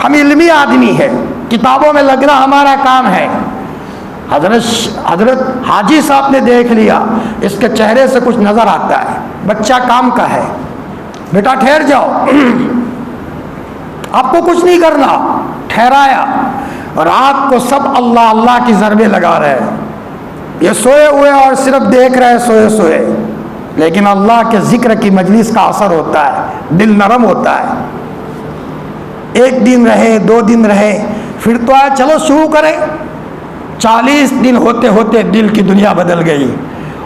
ہم علمی آدمی ہیں، کتابوں میں لگنا ہمارا کام ہے. حضرت حاجی صاحب نے دیکھ لیا اس کے چہرے سے کچھ نظر آتا ہے، بچہ کام کا ہے، بیٹا ٹھہر جاؤ، آپ کو کچھ نہیں کرنا. ٹھہرایا. رات کو سب اللہ اللہ کی ضربیں لگا رہے ہیں، یہ سوئے ہوئے اور صرف دیکھ رہے سوئے سوئے، لیکن اللہ کے ذکر کی مجلس کا اثر ہوتا ہے، دل نرم ہوتا ہے. ایک دن رہے، 2 دن رہے، پھر تو آئے چلو شروع کریں. 40 دن ہوتے ہوتے دل کی دنیا بدل گئی.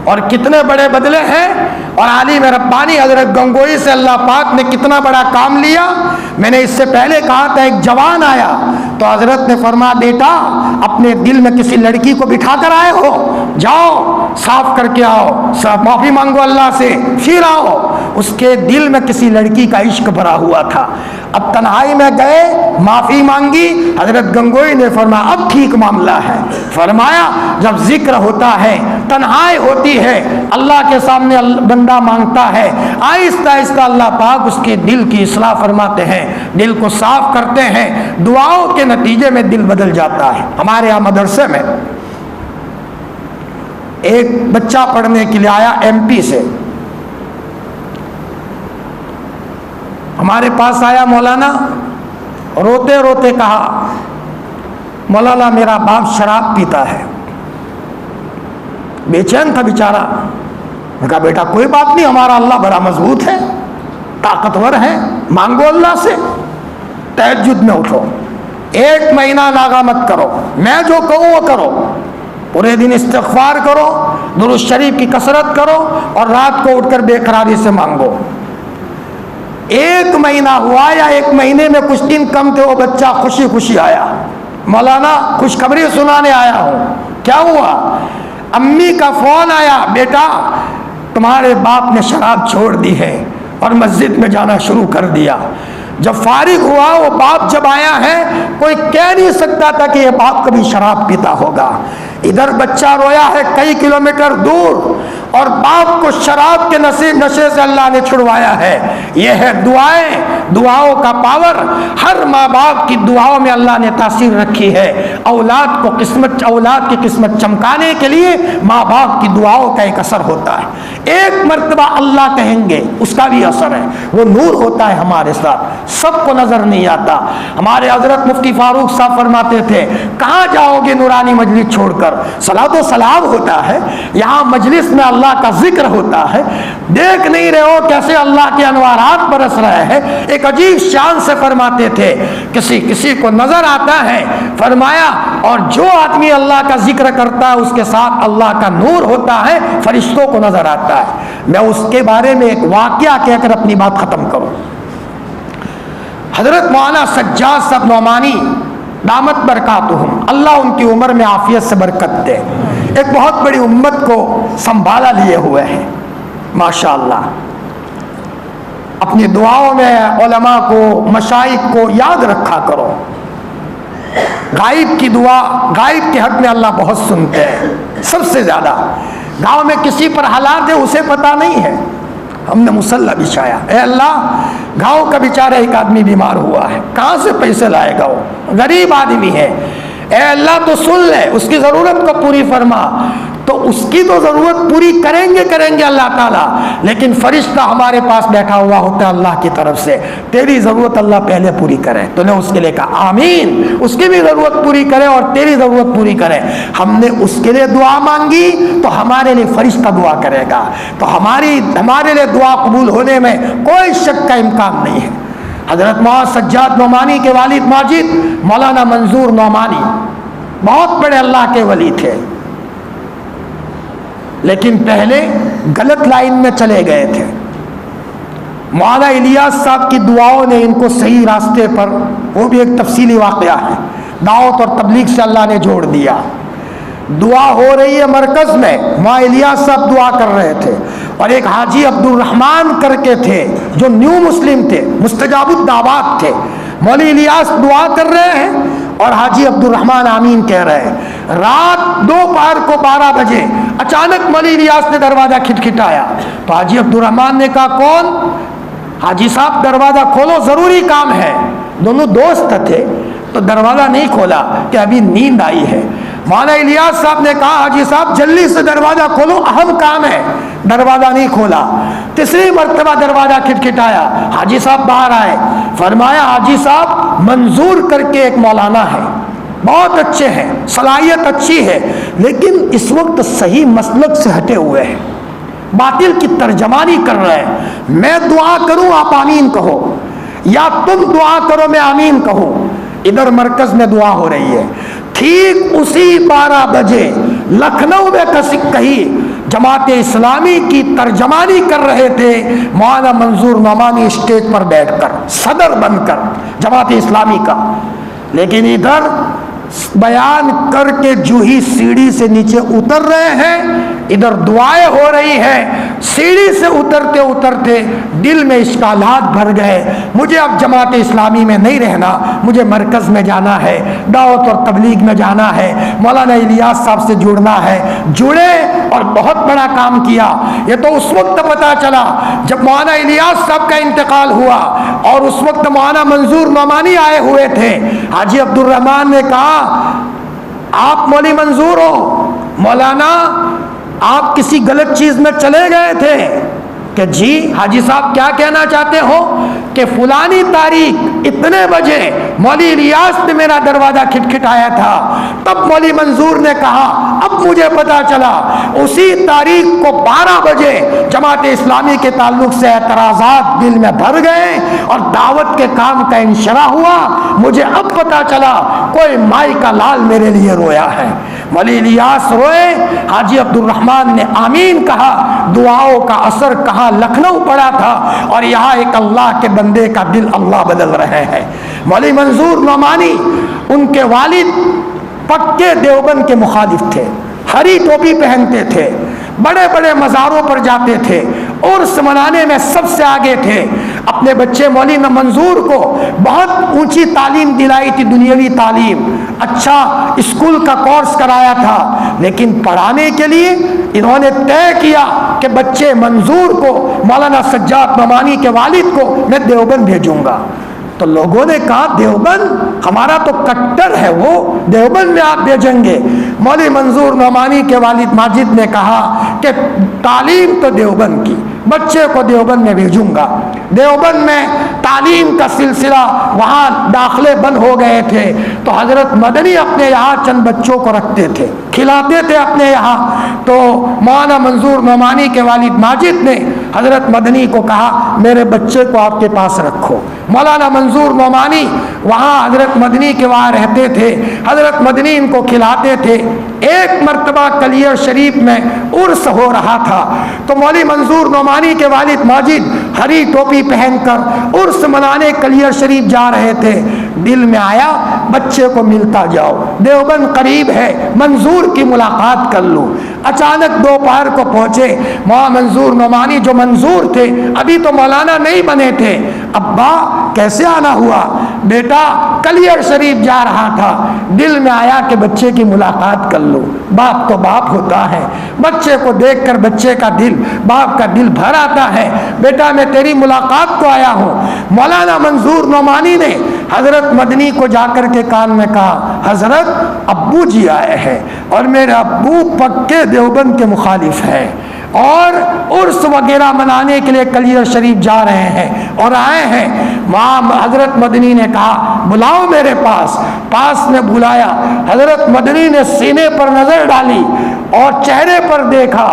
اور کتنے بڑے بدلے ہیں. اور عالم ربانی حضرت گنگوئی سے اللہ پاک نے کتنا بڑا کام لیا. میں نے اس سے پہلے کہا تھا ایک جوان آیا تو حضرت نے فرمایا بیٹا اپنے دل میں کسی لڑکی کو بٹھا کر آئے ہو، جاؤ صاف کر کے آؤ، معافی مانگو اللہ سے، پھر آؤ. اس کے دل میں کسی لڑکی کا عشق بھرا ہوا تھا. اب تنہائی میں گئے، معافی مانگی. حضرت گنگوئی نے فرمایا اب ٹھیک معاملہ ہے. فرمایا جب ذکر ہوتا ہے، تنہائی ہوتی ہے، اللہ کے سامنے بندہ مانگتا ہے، آہستہ آہستہ اللہ پاک اس کے دل کی اصلاح فرماتے ہیں، دل کو صاف کرتے ہیں. دعاؤں کے نتیجے میں دل بدل جاتا ہے. ہمارے یہاں مدرسے میں ایک بچہ پڑھنے کے لیے آیا MP سے. ہمارے پاس آیا مولانا، روتے روتے کہا مولانا میرا باپ شراب پیتا ہے. بے چین تھا بیچارہ. میں کہا بیٹا کوئی بات نہیں، ہمارا اللہ بڑا مضبوط ہے، طاقتور ہے، مانگو اللہ سے. تہجد میں اٹھو، 1 مہینہ ناغہ مت کرو، میں جو کہوں وہ کرو، پورے دن استغفار کرو، درود شریف کی کثرت کرو، اور رات کو اٹھ کر بے قراری سے مانگو. 1 مہینہ ہوا یا 1 مہینے میں کچھ دن کم تھے، وہ بچہ خوشی خوشی آیا، مولانا خوشخبری سنانے آیا ہوں. کیا ہوا؟ امی کا فون آیا، بیٹا تمہارے باپ نے شراب چھوڑ دی ہے اور مسجد میں جانا شروع کر دیا. جب فارغ ہوا وہ باپ جب آیا ہے، کوئی کہہ نہیں سکتا تھا کہ یہ باپ کبھی شراب پیتا ہوگا. ادھر بچہ رویا ہے کئی کلومیٹر دور، اور باپ کو شراب کے نشے سے اللہ نے چھڑوایا ہے. یہ ہے دعائیں، دعاؤں کا پاور. ہر ماں باپ کی دعاؤں میں اللہ نے تاثیر رکھی ہے. اولاد کی قسمت چمکانے کے لیے ماں باپ کی دعاؤں کا ایک اثر ہوتا ہے. 1 مرتبہ اللہ کہیں گے اس کا بھی اثر ہے، وہ نور ہوتا ہے ہمارے ساتھ، سب کو نظر نہیں آتا. ہمارے حضرت مفتی فاروق صاحب فرماتے تھے کہاں جاؤ گے نورانی مجلس چھوڑ کر؟ صلاۃ و سلام ہوتا ہے، یہاں مجلس میں اللہ کا ذکر ہوتا ہے. دیکھ نہیں رہے ہو کیسے اللہ کے انوارات برس رہے ہیں. ایک عجیب شان سے فرماتے تھے کسی کو نظر آتا ہے، فرمایا اور جو آدمی اللہ کا ذکر کرتا ہے اس کے ساتھ اللہ کا نور ہوتا ہے، فرشتوں کو نظر آتا ہے. میں اس کے بارے میں ایک واقعہ کہہ کر اپنی بات ختم کروں. حضرت مولانا سجاد صاحب نعمانی دامت برکاتہم، اللہ ان کی عمر میں عافیت سے برکت دے، ایک بہت بڑی امت کو سنبھالا لیے ہوئے ہیں ماشاءاللہ. اپنی دعاؤں میں علماء کو، مشائخ کو یاد رکھا کرو. غائب کی دعا، غائب کے حق میں اللہ بہت سنتے ہیں، سب سے زیادہ. گاؤں میں کسی پر حالات ہے اسے پتہ نہیں ہے، ہم نے مصلی بچھایا، اے اللہ گاؤں کا بیچارہ ایک آدمی بیمار ہوا ہے، کہاں سے پیسے لائے گا، وہ غریب آدمی ہے، اے اللہ تو سن لے، اس کی ضرورت کو پوری فرما. تو اس کی تو ضرورت پوری کریں گے اللہ تعالیٰ، لیکن فرشتہ ہمارے پاس بیٹھا ہوا ہوتا ہے اللہ کی طرف سے، تیری ضرورت اللہ پہلے پوری کرے. تو نے اس کے لیے کہا آمین، اس کی بھی ضرورت پوری کرے اور تیری ضرورت پوری کرے. ہم نے اس کے لیے دعا مانگی تو ہمارے لیے فرشتہ دعا کرے گا. تو ہمارے لیے دعا قبول ہونے میں کوئی شک کا امکان نہیں ہے. حضرت مولانا سجاد نعمانی کے والد ماجد مولانا منظور نعمانی بہت بڑے اللہ کے ولی تھے، لیکن پہلے غلط لائن میں چلے گئے تھے. مولانا الیاس صاحب کی دعاؤں نے ان کو صحیح راستے پر، وہ بھی ایک تفصیلی واقعہ ہے، دعوت اور تبلیغ سے اللہ نے جوڑ دیا. دعا ہو رہی ہے مرکز میں، وہاں الیاس صاحب دعا کر رہے تھے، اور ایک حاجی عبد الرحمن کر کے تھے جو نیو مسلم تھے، مستجاب الدعوات تھے، مولوی الیاس دعا کر رہے ہیں اور حاجی عبد الرحمن آمین کہہ رہے ہیں۔ رات دوپہر کو 12 بجے اچانک مولوی الیاس نے دروازہ کھٹکھٹایا تو حاجی عبد الرحمن نے کہا کون؟ حاجی صاحب دروازہ کھولو، ضروری کام ہے۔ دونوں دوست تھے تو دروازہ نہیں کھولا کہ ابھی نیند آئی ہے۔ مولانا الیاس صاحب نے کہا حاجی صاحب جلدی سے دروازہ کھولو، اہم کام ہے۔ دروازہ نہیں کھولا، تیسری مرتبہ دروازہ کھٹکھٹایا، حاجی صاحب باہر آئے، فرمایا حاجی صاحب منظور کر کے ایک مولانا ہے، بہت اچھے ہیں، صلاحیت اچھی ہے، لیکن اس وقت صحیح مسلک سے ہٹے ہوئے ہیں، باطل کی ترجمانی کر رہے ہیں۔ میں دعا کروں آپ آمین کہو، یا تم دعا کرو میں آمین کہوں۔ ادھر مرکز میں دعا ہو رہی ہے۔ ٹھیک اسی 12 بجے لکھنؤ میں کہیں جماعت اسلامی کی ترجمانی کر رہے تھے مولانا منظور نعمانی اسٹیج پر بیٹھ کر، صدر بن کر جماعت اسلامی کا، لیکن ادھر بیان کر کے جو ہی سیڑھی سے نیچے اتر رہے ہیں، ادھر دعائیں ہو رہی ہیں، سیڑھی سے اترتے اترتے دل میں اشکالات بھر گئے، مجھے اب جماعت اسلامی میں نہیں رہنا، مجھے مرکز میں جانا ہے، دعوت اور تبلیغ میں جانا ہے، مولانا الیاس صاحب سے جڑنا ہے۔ جڑے اور بہت بڑا کام کیا۔ یہ تو اس وقت پتا چلا جب مولانا الیاس صاحب کا انتقال ہوا، اور اس وقت مولانا منظور نعمانی آئے ہوئے تھے۔ حاجی عبد الرحمن نے کہا آپ مولوی منظور ہو؟ مولانا آپ کسی غلط چیز میں چلے گئے تھے؟ کہ جی حاجی صاحب کیا کہنا چاہتے ہو؟ کہ فلانی تاریخ اتنے بجے مولوی الیاس نے میرا دروازہ کھٹکھٹایا تھا، تب مولوی منظور نے کہا اب مجھے پتا چلا اسی تاریخ کو 12 بجے جماعت اسلامی کے تعلق سے اعتراضات دل میں بھر گئے اور دعوت کے کام کا انشراح ہوا، مجھے اب پتا چلا کوئی مائی کا لال میرے لیے رویا ہے۔ مولوی الیاس روئے، حاجی عبد الرحمن نے آمین کہا، دعاؤں کا اثر کہاں لکھنؤ پڑا تھا، اور یہاں ایک اللہ کے بندے کا دل اللہ بدل رہے ہیں۔ مولوی منظور نعمانی ان کے والد پکے دیوبند کے مخالف تھے، ہری ٹوپی پہنتے تھے، بڑے بڑے مزاروں پر جاتے تھے، عرس منانے میں سب سے آگے تھے۔ اپنے بچے مولوی منظور کو بہت اونچی تعلیم دلائی تھی، دنیاوی تعلیم، اچھا اسکول کا کورس کرایا تھا، لیکن پڑھانے کے لیے انہوں نے طے کیا کہ بچے منظور کو، مولانا سجاد نعمانی کے والد کو میں دیوبند بھیجوں گا۔ تو لوگوں نے کہا دیوبند ہمارا تو کٹر ہے، وہ دیوبند میں آپ بھیجیں گے؟ مولوی منظور نعمانی کے والد ماجد نے کہا کہ تعلیم تو دیوبند کی، بچے کو دیوبند میں بھیجوں گا۔ دیوبند میں تعلیم کا سلسلہ وہاں داخلے بند ہو گئے تھے، تو حضرت مدنی اپنے یہاں چند بچوں کو رکھتے تھے، کھلاتے تھے اپنے یہاں۔ تو مولانا منظور نعمانی کے والد ماجد نے حضرت مدنی کو کہا میرے بچے کو آپ کے پاس رکھو۔ مولانا منظور نعمانی وہاں حضرت مدنی کے وہاں رہتے تھے، حضرت مدنی ان کو کھلاتے تھے۔ ایک مرتبہ کلیر شریف میں عرس ہو رہا تھا، تو مولوی منظور نعمانی کے والد ماجد ہری ٹوپی پہن کر عرس منانے کلیر شریف جا رہے تھے۔ دل میں آیا بچے کو ملتا جاؤ، دیوبند قریب ہے، منظور کی ملاقات کر لوں۔ اچانک دوپہر کو پہنچے، مولانا منظور نعمانی جو منظور تھے ابھی تو مولانا نہیں بنے تھے۔ ابا کیسے آنا ہوا؟ بیٹا کلیر شریف جا رہا تھا، دل میں آیا کہ بچے کی ملاقات کر لو۔ باپ تو باپ ہوتا ہے، بچے کو دیکھ کر بچے کا دل، باپ کا دل بھر آتا ہے۔ بیٹا میں تیری ملاقات کو آیا ہوں۔ مولانا منظور نعمانی نے حضرت مدنی کو جا کر کے کان میں کہا حضرت ابو جی آئے ہیں، اور میرے ابو پکے دیوبند کے مخالف ہیں، اور عرس وغیرہ منانے کے لیے کلیر شریف جا رہے ہیں اور آئے ہیں۔ وہاں حضرت مدنی نے کہا بلاؤ میرے پاس میں بلایا۔ حضرت مدنی نے سینے پر نظر ڈالی اور چہرے پر دیکھا،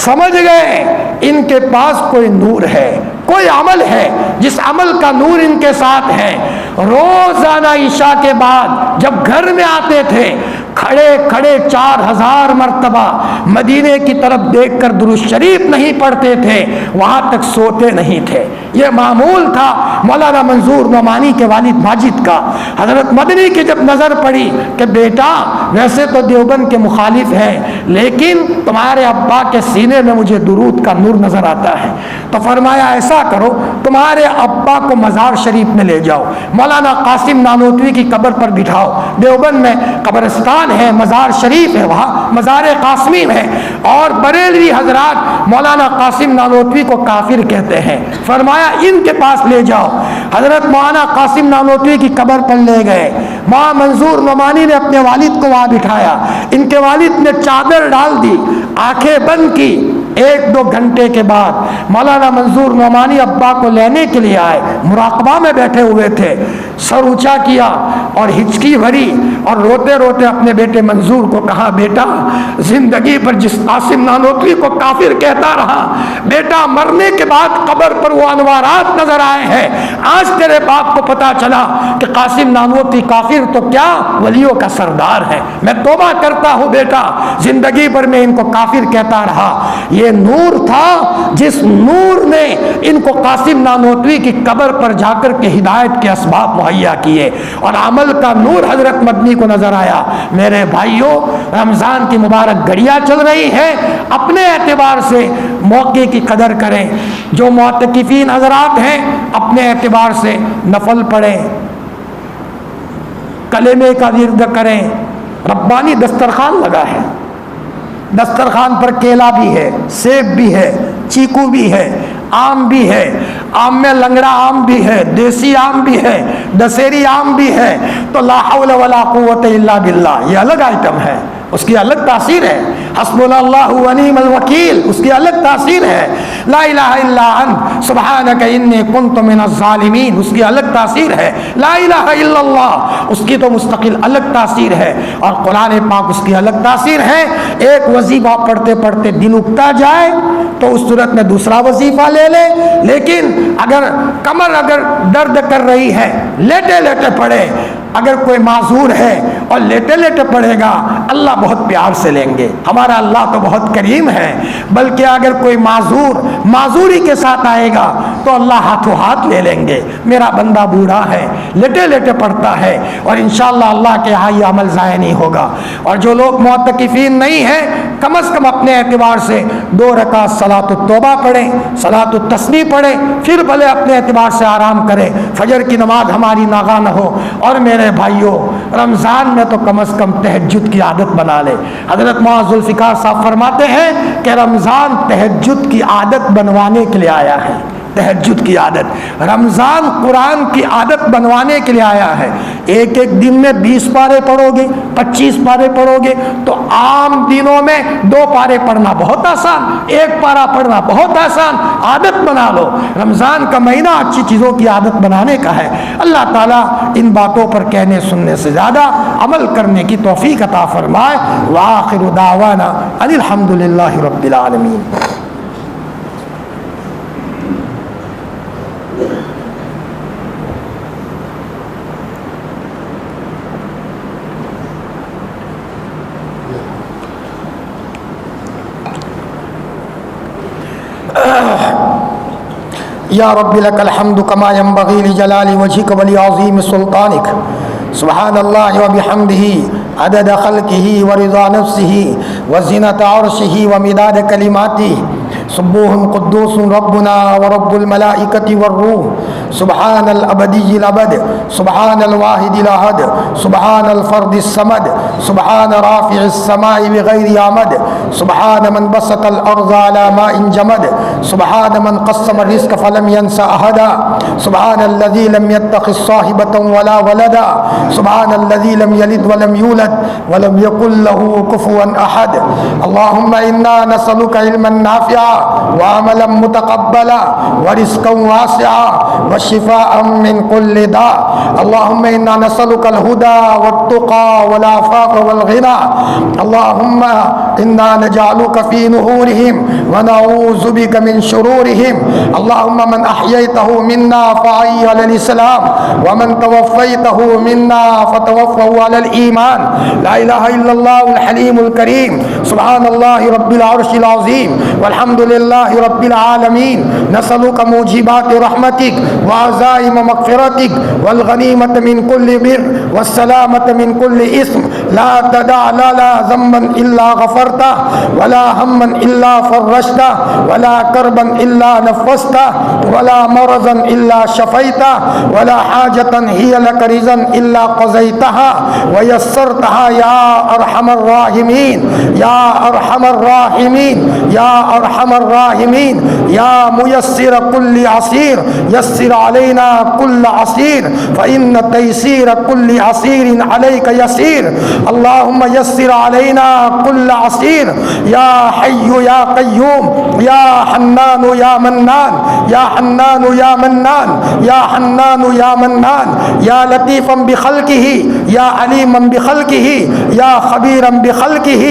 سمجھ گئے ان کے پاس کوئی نور ہے، کوئی عمل ہے جس عمل کا نور ان کے ساتھ ہے۔ روزانہ عشاء کے بعد جب گھر میں آتے تھے، کھڑے کھڑے 4000 مرتبہ مدینے کی طرف دیکھ کر درود شریف نہیں پڑھتے تھے، وہاں تک سوتے نہیں تھے۔ یہ معمول تھا مولانا منظور نعمانی کے والد ماجد کا۔ حضرت مدنی کی جب نظر پڑی کہ بیٹا ویسے تو دیوبند کے مخالف ہیں لیکن تمہارے ابا کے سینے میں مجھے درود کا نور نظر آتا ہے، تو فرمایا ایسا کرو تمہارے ابا کو مزار شریف میں لے جاؤ، مولانا قاسم نانوتوی کی قبر پر بٹھاؤ۔ دیوبند میں قبرستان ہے، مزار شریف ہے، وہاں مزار قاسمی ہے، اور بریلوی حضرات مولانا قاسم نانوتوی کو کافر کہتے ہیں۔ فرمایا ان کے پاس لے جاؤ۔ حضرت مولانا قاسم نانوتوی کی قبر پر لے گئے۔ ماں منظور نعمانی نے اپنے والد کو وہاں بٹھایا، ان کے والد نے چادر ڈال دی، آنکھیں بند کی۔ 1-2 گھنٹے کے بعد مولانا منظور نعمانی ابا کو لینے کے لیے آئے، مراقبہ میں بیٹھے ہوئے تھے، سر اونچا کیا اور ہچکی بھری اور روتے روتے اپنے بیٹے منظور کو کہا بیٹا زندگی پر جس قاسم نانوتوی کو کافر کہتا رہا، بیٹا مرنے کے بعد قبر پر وہ انوارات نظر آئے ہیں، آج تیرے باپ کو پتا چلا کہ قاسم نانوتوی کافر تو کیا ولیوں کا سردار ہے، میں توبہ کرتا ہوں بیٹا، زندگی بھر میں ان کو کافر کہتا رہا۔ یہ نور تھا جس نور نے ان کو قاسم نانوتوی کی قبر پر جا کر کے ہدایت کے اسباب مہیا کیے، اور عمل کا نور حضرت مدنی کو نظر آیا۔ میرے بھائیوں، رمضان کی مبارک گھڑیاں چل رہی ہیں، اپنے اعتبار سے موقع کی قدر کریں۔ جو معتکفین حضرات ہیں اپنے اعتبار سے نفل پڑھیں، کلمے کا ورد کریں۔ ربانی دسترخوان لگا ہے، دسترخوان پر کیلا بھی ہے، سیب بھی ہے، چیکو بھی ہے، آم بھی ہے، آم میں لنگڑا آم بھی ہے، دیسی آم بھی ہے، دسہری آم بھی ہے، تو لا حول ولا قوت الا باللہ یہ الگ آئٹم ہے، اس کی الگ تاثیر ہے۔ حسبنا اللہ و نعم الوکیل اس کی الگ تاثیر ہے۔ لا الہ الا انت سبحانک انی کنت من الظالمین اس کی الگ تاثیر ہے۔ لا الہ الا اللہ اس کی تو مستقل الگ تاثیر ہے، اور قرآن پاک اس کی الگ تاثیر ہے۔ ایک وظیفہ پڑھتے پڑھتے دل اگتا جائے تو اس صورت میں دوسرا وظیفہ لے لے، لیکن اگر کمر درد کر رہی ہے لیٹے لیٹے پڑھے، اگر کوئی معذور ہے اور لیٹے لیٹے پڑھے گا اللہ بہت پیار سے لیں گے، ہمارا اللہ تو بہت کریم ہے، بلکہ اگر کوئی معذوری کے ساتھ آئے گا تو اللہ ہاتھوں ہاتھ لے لیں گے۔ میرا بندہ بوڑھا ہے، لیٹے لیٹے پڑھتا ہے، اور انشاءاللہ اللہ کے ہاں یہ عمل ضائع نہیں ہوگا۔ اور جو لوگ معتکفین نہیں ہیں کم از کم اپنے اعتبار سے 2 رکعت صلاۃ التوبہ پڑھیں، صلاۃ التسبیح پڑھیں، پھر بھلے اپنے اعتبار سے آرام کریں، فجر کی نماز ہماری ناغا نہ ہو۔ اور میرے بھائیوں، رمضان میں تو کم از کم تہجد کی عادت بنا لے۔ حضرت معاذ ذوالفقار صاحب فرماتے ہیں کہ رمضان تہجد کی عادت بنوانے کے لیے آیا ہے۔ تہجد کی عادت، رمضان قرآن کی عادت بنوانے کے لیے آیا ہے۔ ایک ایک دن میں 20 پارے پڑھو گے، 25 پارے پڑھو گے تو عام دنوں میں 2 پارے پڑھنا بہت آسان، 1 پارہ پڑھنا بہت آسان۔ عادت بنا لو، رمضان کا مہینہ اچھی چیزوں کی عادت بنانے کا ہے۔ اللہ تعالیٰ ان باتوں پر کہنے سننے سے زیادہ عمل کرنے کی توفیق عطا فرمائے۔ وآخر دعوانا ان الحمد للہ رب العالمین۔ یا رب لک الحمد کما ینبغی لجلال وجهک ولعظیم سلطانک، سبحان اللہ وبحمدہ عدد خلقہ ورضا نفسہ وزنۃ عرشہ ومداد کلماتہ، سبوح قدوس ربنا ورب الملائکۃ والروح، سبحان الابدی الابد، سبحان الواحد الاحد، سبحان الفرد الصمد، سبحان رافع السماء بغیر عمد، سبحان من بسط الارض على ماء جمد، سبحان من قسم الرزق فلم ينس احدا، سبحان الذي لم يتخذ صاحبة ولا ولدا، سبحان الذي لم يلد ولم يولد ولم يكن له كفوا احد۔ اللهم انا نسألك علما نافعا وعملا متقبلا ورزقا واسعا وشفاء من كل داء. اللهم إنا نسألك الهدى والتقى والعفاف والغنى. اللهم إنا نجعلك في نحورهم ونعوذ بك من شرورهم. اللهم من أحييته منا فأحيه على الإسلام ومن توفيته منا فتوفه على الإيمان. لا إله إلا الله الحليم الكريم. سبحان الله رب العرش العظيم والحمد لله رب العالمين. نسألك موجبات رحمتك وعزائم مغفرتك والغنيمة من كل بر والسلامة من كل إثم. لا تدع لنا ذنبا إلا غفرته ولا هما إلا فرجته ولا كربا إلا نفسته ولا مرضا إلا شفيته ولا حاجة هي لك رضا إلا قضيتها ويسرتها يا أرحم الراحمين يا أرحم الراحمين يا أرحم الراحمين. يا ميسر كل عسير يسر علينا كل عسير فإن تيسير كل عسير عليك يسير. اللهم يسر علينا كل عسير. يا حي يا قيوم يا حنان يا منان يا حنان يا منان يا حنان يا منان. يا لطيفا بخلقه يا عليما بخلقه يا خبيرا بخلقه.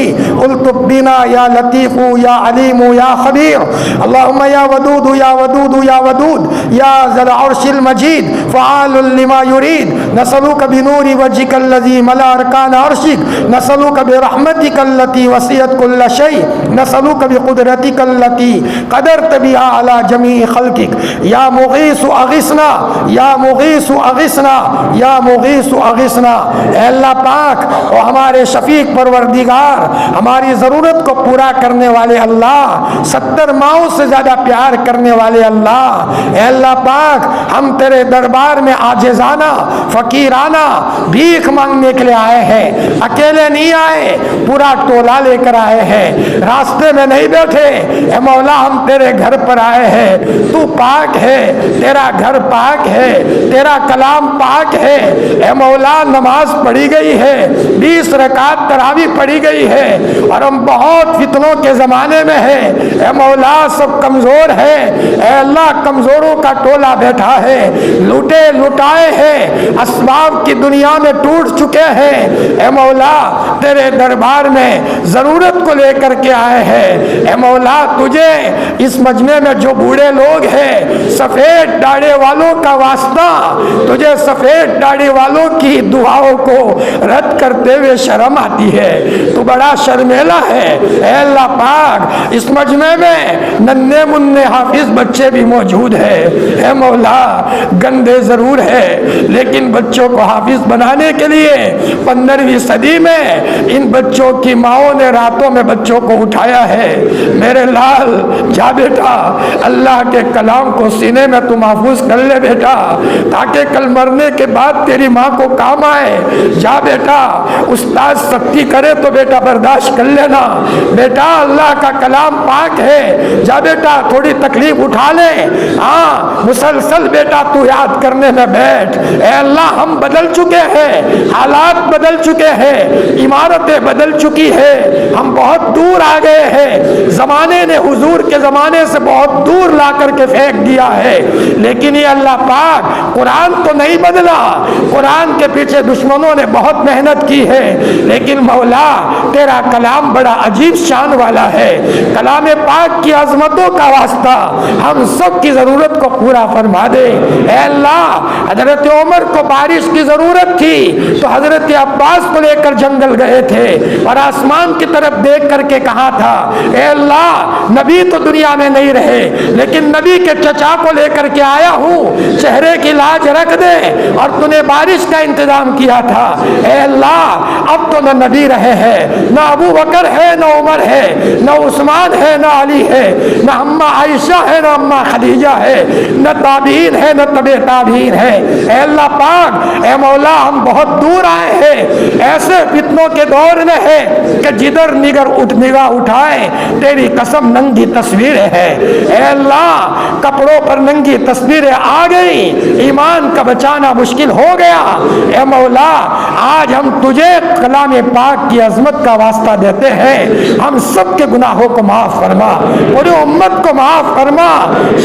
الطف بنا يا لطيف يا عليم يا خبير. اللهم يا ودود يا ودود يا ودود يا ذا العرش المجيد فعال لما يريد. نسألك بنور وجهك الذي ملا أركان عرشك. نسألك برحمتك التي وسعت كل شيء. نسألك بقدرتك التي قدرت بها على جميع خلقك. يا مغيث أغثنا يا مغيث أغثنا یا مغیث اغثنا. اے اللہ پاک اور ہمارے شفیق پروردگار ہماری ضرورت کو پورا کرنے والے اللہ 70 ماؤں سے زیادہ پیار کرنے والے اللہ. اے اللہ پاک ہم تیرے دربار میں عاجزانہ فقیرانہ بھیک مانگنے کے لیے آئے ہیں. اکیلے نہیں آئے پورا ٹولہ لے کر آئے ہیں. راستے میں نہیں بیٹھے. اے مولا ہم تیرے گھر پر آئے ہیں. تو پاک ہے تیرا گھر پاک ہے تیرا کلام پاک ہے. اے مولا نماز پڑھی گئی ہے 20 رکعت تراویح پڑھی گئی ہے اور ہم بہت فتنوں کے زمانے میں ہیں. اے مولا سب کمزور ہے. اے اللہ کمزوروں کا ٹولہ بیٹھا ہے. لوٹے لٹائے ہیں اسباب کی دنیا میں ٹوٹ چکے ہیں. اے مولا تیرے دربار میں ضرورت کو لے کر کے آئے ہیں. اے مولا تجھے اس مجمع میں جو بوڑھے لوگ ہیں سفید داڑھی والوں کا واسطہ تجھے سفید داڑھی والوں کی دعاؤں کو رد کرتے ہوئے شرم آتی ہے. تو بڑا شرمیلا ہے. اے اللہ پاک اس مجمع میں ننھے منھے حافظ بچے بھی موجود ہیں. اے مولا گندے ضرور ہے لیکن بچوں کو حافظ بنانے کے لیے 15ویں صدی میں ان بچوں کی ماؤں نے راتوں میں بچوں کو اٹھایا ہے. میرے لال جا بیٹا اللہ کے کلام کو سینے میں تو محفوظ کر لے بیٹا تاکہ کل مرنے کے بعد تیری ماں کو کام آئے. جا بیٹا استاد سختی کرے تو بیٹا برداشت کر لینا. بیٹا اللہ کا کلام پاک ہے. جا بیٹا تھوڑی تکلیف اٹھا لے. ہاں مسلسل بیٹا تو یاد کرنے میں بیٹھ. اے اللہ ہم بدل چکے ہیں حالات بدل چکے ہیں عمارتیں بدل چکی ہے. ہم بہت دور آ گئے ہیں. زمانے نے حضور کے زمانے سے بہت دور لا کر کے پھینک دیا ہے. لیکن یہ اللہ پاک قرآن تو نہیں بدلا. قرآن کے پیچھے دشمنوں نے بہت محنت کی ہے لیکن مولا تیرا کلام بڑا عجیب شان والا ہے. کلام پاک کی عظمتوں کا واسطہ ہم سب کی ضرورت کو پورا فرما دے. اے اللہ حضرت عمر کو بارش کی ضرورت تھی تو حضرت عباس کو لے کر جنگل گئے تھے اور آسمان کی طرف دیکھ کر کے کہا تھا اے اللہ نبی تو دنیا میں نہیں رہے لیکن نبی کے چچا کو لے کر کے آیا ہوں چہرے کی لاج رکھ دے. اور تو نے بارش کا انتظام کیا تھا. اے اللہ اب تو نہ نبی رہے ہیں نہ ابو بکر ہے نہ عمر ہے نہ عثمان ہے نہ علی ہے نہ اماں عائشہ ہے نہ اماں خدیجہ ہے نہ تابعین ہے نہ تبع تابعین ہے. اے اللہ پاک اے مولا ہم بہت دور آئے ہیں ایسے فتنوں کے دور میں ہے کہ جدھر نگاہ اٹھائے تیری قسم ننگی تصویریں ہے. اے اللہ کپڑوں پر ننگی تصویریں آ گئی ایمان کا بچانا مشکل ہو گیا، اے مولا آج ہم تجھے کلام پاک کی عظمت کا واسطہ دیتے ہیں، ہم سب کے گناہوں کو معاف فرما، پوری امت کو معاف فرما۔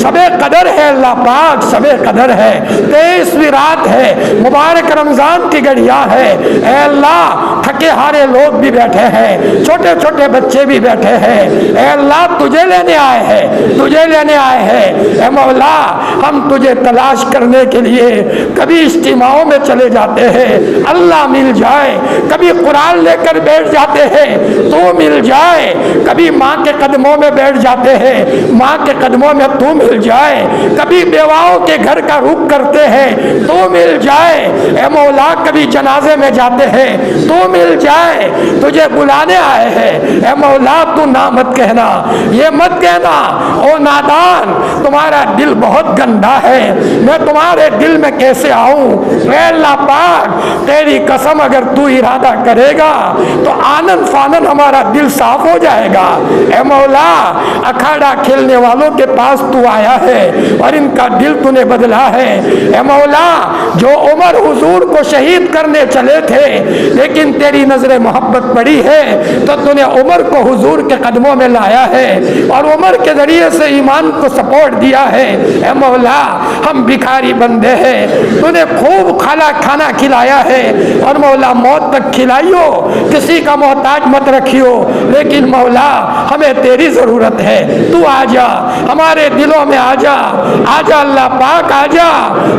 شب قدر ہے اللہ پاک، شب قدر ہے، 23ویں رات ہے، مبارک رمضان کی گھڑیاں ہے، اے اللہ تھکے ہارے لوگ بھی بیٹھے ہیں، چھوٹے چھوٹے بچے بھی بیٹھے ہیں، اے اللہ تجھے لینے آئے ہیں، تجھے لینے آئے ہیں، اے مولا ہم تجھے تلاش کرنے کے لیے کبھی اجتماعوں میں چلے جاتے ہیں، اللہ مل جائے، کبھی قرآن لے کر بیٹھ جاتے ہیں تو مل جائے، کبھی ماں کے قدموں میں بیٹھ جاتے ہیں، ماں کے قدموں میں تو مل جائے، کبھی بیواؤں کے گھر کا رخ کرتے ہیں تو مل جائے، اے مولا کبھی جنازے میں جاتے ہیں تو مل جائے، تجھے بلانے آئے ہیں، اے مولا تو نہ مت کہنا، یہ مت کہنا او نادان تمہارا دل بہت گندا ہے، میں تمہارے دل میں کیسے آؤں، اے اللہ پاک تیری قسم اگر تو ارادہ کرے گا تو آنن فانن ہمارا دل صاف ہو جائے گا، اے مولا اکھاڑا کھیلنے والوں کے پاس تو آیا ہے اور ان کا دل تو نے بدلا ہے، اے مولا جو عمر حضور کو شہید کرنے چلے تھے لیکن تیری نظر محبت پڑی ہے تو تو نے عمر کو حضور کے قدموں میں لایا ہے اور عمر کے ذریعے سے ایمان کو سپورٹ دیا ہے، اے مولا ہم بھکاری بندے ہیں، تو نے خوب کھانا کھلایا ہے اور مولا موت تک کھلائیو، کسی کا محتاج مت رکھیو، لیکن مولا ہمیں تیری ضرورت ہے، تو آجا ہمارے دلوں میں آجا، آجا اللہ پاک آجا،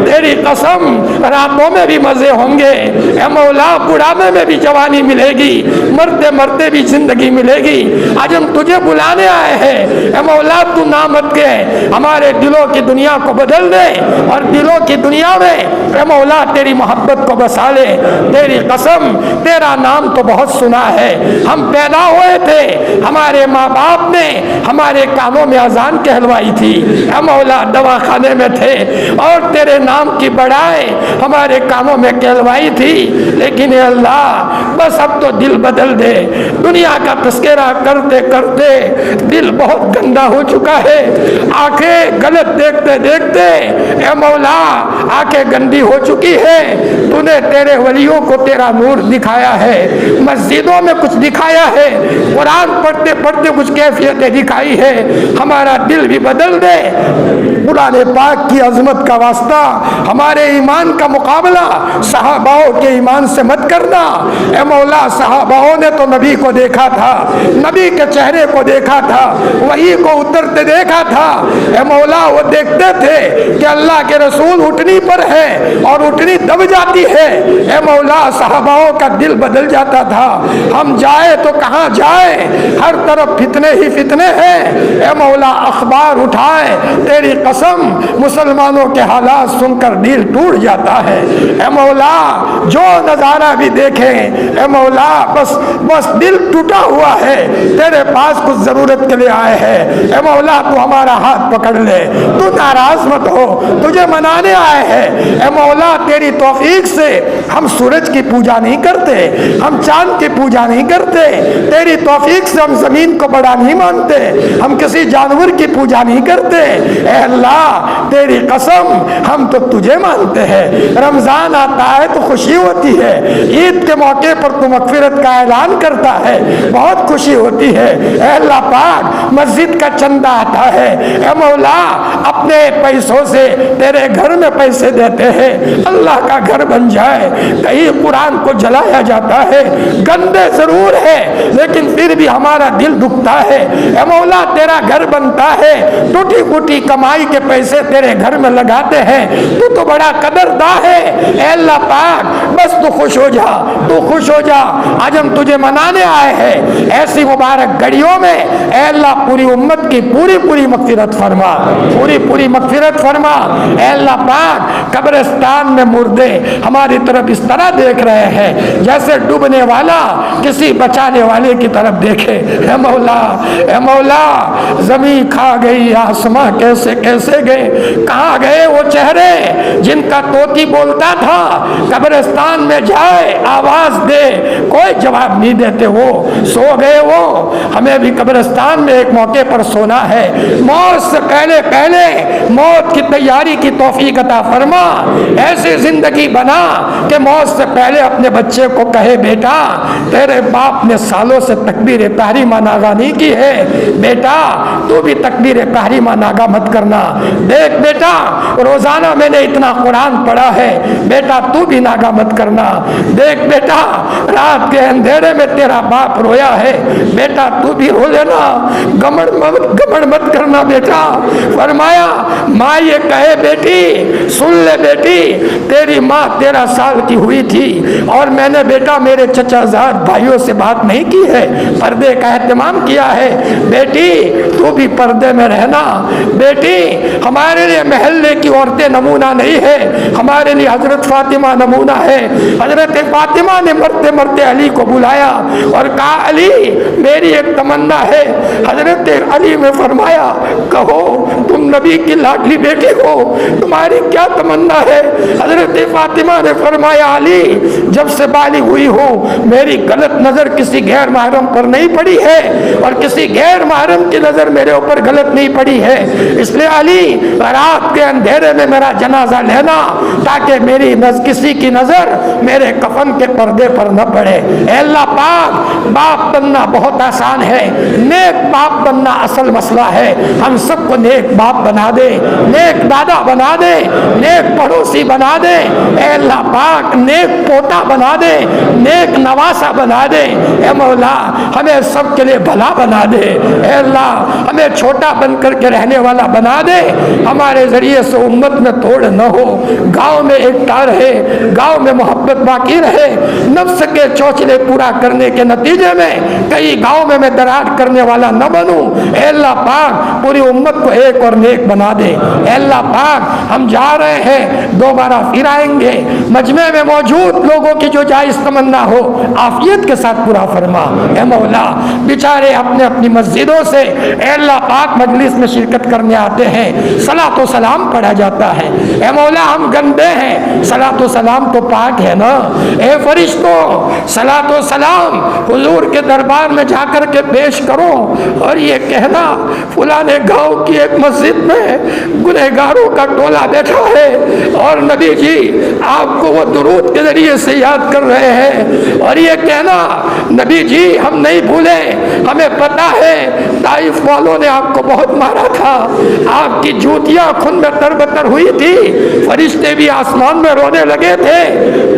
تیری قسم راتوں میں بھی مزے ہوں گے، اے مولا بڑھاپے میں بھی جوانی ملے گی، مرتے مرتے بھی زندگی ملے گی، آج ہم تجھے بلانے آئے ہیں، اے مولا تو نامت کے ہمارے دلوں کی دنیا کو بدل دے اور دلوں کی دنیا میں اے مولا تیری محبت کو بسا لے، تیری قسم تیرا نام تو بہت سنا ہے، ہم پیدا ہوئے تھے ہمارے ماں باپ نے ہمارے کانوں میں اذان کہلوائی تھی، اے مولا دواخانے میں تھے اور تیرے نام کی بڑائی ہمارے کانوں میں کہلوائی تھی، لیکن اے اللہ بس اب تو دل بدل دے، دنیا کا تذکرہ کرتے کرتے دل بہت گندا ہو چکا ہے، آنکھیں غلط دیکھتے دیکھتے اے مولا آنکھیں گندی ہو چکی ہے، تو نے تیرے ولیوں کو تیرا نور دکھایا ہے، مسجدوں میں کچھ دکھایا ہے، قرآن پڑھتے پڑھتے کچھ کیفیتیں دکھائی ہے، ہمارا دل بھی بدل دے، قرآن پاک کی عظمت کا واسطہ ہمارے ایمان کا مقابلہ صحاباؤں کے ایمان سے مت کرنا، اے مولا صحاباؤں نے تو نبی کو دیکھا تھا، نبی کے چہرے کو دیکھا تھا، وحی کو اترتے دیکھا تھا، اے مولا وہ دیکھتے تھے کہ اللہ کے رسول اٹھنی پر ہے اور اٹھنی دب جاتی ہے، اے مولا صحاباؤں کا دل بدل جاتا تھا، ہم جائے تو کہاں جائے، ہر طرف فتنے ہی فتنے ہیں، اے مولا اخبار اٹھائے تیری قسم مسلمانوں کے حالات سن کر دل ٹوٹ جاتا ہے، اے مولا جو نظارہ بھی دیکھیں اے مولا بس دل ٹوٹا ہوا ہے، تیرے پاس کچھ ضرورت کے لیے آئے ہیں، اے مولا تو ہمارا ہاتھ پکڑ لے، تو ناراض مت ہو، تجھے منانے آئے ہیں، اے مولا تیری توفیق سے ہم سورج کی پوجا نہیں کرتے، ہم چاند کی پوجا نہیں کرتے، تیری توفیق سے ہم زمین کو بڑا نہیں مانتے، ہم کسی جانور کی پوجا نہیں کرتے، اے اللہ تیری قسم ہم تو تجھے مانتے ہیں، رمضان آتا ہے تو خوشی ہوتی ہے، عید کے موقع پر تو مغفرت کا اعلان کرتا ہے، بہت خوشی ہوتی ہے، اے اللہ پاک مسجد کا چندہ آتا ہے، اے مولا اپنے پیسوں سے تیرے گھر میں پیسے دیتے ہیں، اللہ کا گھر بن جائے، کہیں قرآن کو جلایا جاتا ہے، گندے ضرور ہے لیکن پھر بھی ہمارا دل دکھتا ہے، اے مولا تیرا گھر بنتا ہے، ٹوٹی پھوٹی کمائی کے پیسے تیرے گھر میں لگاتے ہیں، تو بڑا قدردان ہے، اے اللہ پاک بس تو خوش ہو جا، تو خوش ہو جا، آج ہم تجھے منانے آئے ہیں، ایسی مبارک گھڑیوں میں اے اللہ پوری امت کی پوری مغفرت فرما، پوری مغفرت فرما، اے اللہ پاک قبرستان میں مردے ہماری طرف اس طرح دیکھ رہے ہیں جیسے ڈوبنے والا کسی بچانے والے کی طرف دیکھے، اے مولا زمین کھا گئی، آسماں کیسے گئے، کہاں گئے وہ چہرے جن کا طوطی بولتا تھا قبرستان میں جائے آواز دے، کوئی جواب نہیں دیتے، وہ سو گئے، وہ ہمیں بھی قبرستان میں ایک موقع پر سونا ہے، موت سے پہلے موت کی تیاری کی توفیق عطا فرما، ایسی زندگی بنا کہ موت سے پہلے اپنے بچے کو کہے بیٹا تیرے باپ نے سالوں سے تکبیر تحریمہ ناغا نہیں کی ہے، بیٹا تو بھی تکبیر تحریمہ ناغا مت کرنا، دیکھ بیٹا روزانہ میں نے اتنا قرآن پڑھا ہے، بیٹا تو بھی ناغا مت کرنا، دیکھ بیٹا رات کے اندھیرے میں تیرا باپ رویا ہے، بیٹا تو بھی رو لینا، گمڑ مت کرنا بیٹا۔ فرمایا ماں یہ کہے بیٹی سن لے بیٹی تیری ماں 13 سال کی ہوئی تھی اور میں نے بیٹا میرے چچا زاد بھائیوں سے بات نہیں کی ہے، پردے کا اہتمام کیا ہے، بیٹی تو بھی پردے میں رہنا، بیٹی ہمارے لیے محلے کی عورتیں نمونہ نہیں ہے، ہمارے لیے حضرت فاطمہ نمونہ ہے۔ حضرت فاطمہ نے مرتے مرتے علی کو بلایا اور کہا علی میری ایک تمنا ہے۔ حضرت علی نے فرمایا کہو تم نبی کی لاڈلی بیٹی ہو، تمہاری کیا تمنا ہے؟ حضرت فاطمہ نے فرمایا علی جب سے بالغ ہوئی ہوں میری غلط نظر کسی غیر محرم پر نہیں پڑی ہے اور کسی غیر محرم کی نظر میرے اوپر غلط نہیں پڑی ہے، اس لیے علی رات کے اندھیرے میں میرا جنازہ لینا تاکہ میری کسی کی نظر میرے کفن کے پردے پر نہ پڑے۔ اے اللہ پاک باپ بننا بہت آسان ہے، نیک باپ بننا اصل مسئلہ ہے، ہم سب کو نیک باپ بنا دے، نیک دادا بنا دے، نیک پڑوسی بنا دے، اے اللہ پاک نیک پوتا بنا دے، نیک نواسا بنا دے، اے مولا ہمیں سب کے لیے بھلا بنا دے، اے اللہ ہمیں چھوٹا بن کر کے رہنے والا بنا دے، ہمارے ذریعے سے امت میں توڑ نہ ہو، گاؤں میں ایکتا رہے، گاؤں میں محبت باقی رہے، نفس کے چوچلے پورا کرنے کے نتیجے میں کئی گاؤں میں درار کرنے والا نہ بنوں، اے اللہ پاک پوری امت کو ایک اور نیک بنا دے۔ اے اللہ پاک ہم جا رہے ہیں دوبارہ پھر آئیں گے، مجمع میں موجود لوگوں کی جو جائز تمنا ہو عافیت کے ساتھ پورا فرما۔ اے مولا بیچارے اپنے اپنی مسجدوں سے اے اللہ پاک مجلس میں شرکت کرنے آتے ہیں، صلاۃ و سلام پڑھا جاتا ہے، اے مولا ہم گندے ہیں، صلاۃ و سلام تو پاک ہے نا، اے فرشتوں صلاۃ و سلام حضور کے دربار میں جا کر کے پیش کرو اور یہ کہنا فلاں گاؤں کی ایک مسجد میں گنہگاروں کا ٹولہ بیٹھا ہے اور نبی جی آپ کو وہ درود کے ذریعے سے یاد کر رہے ہیں، اور یہ کہنا نبی جی ہم نہیں بھولے، ہمیں پتا ہے طائف والوں نے آپ کو بہت مارا تھا، آپ کی جوتیاں خون میں تربتر ہوئی تھی، فرشتے بھی آسمان میں رونے لگے تھے،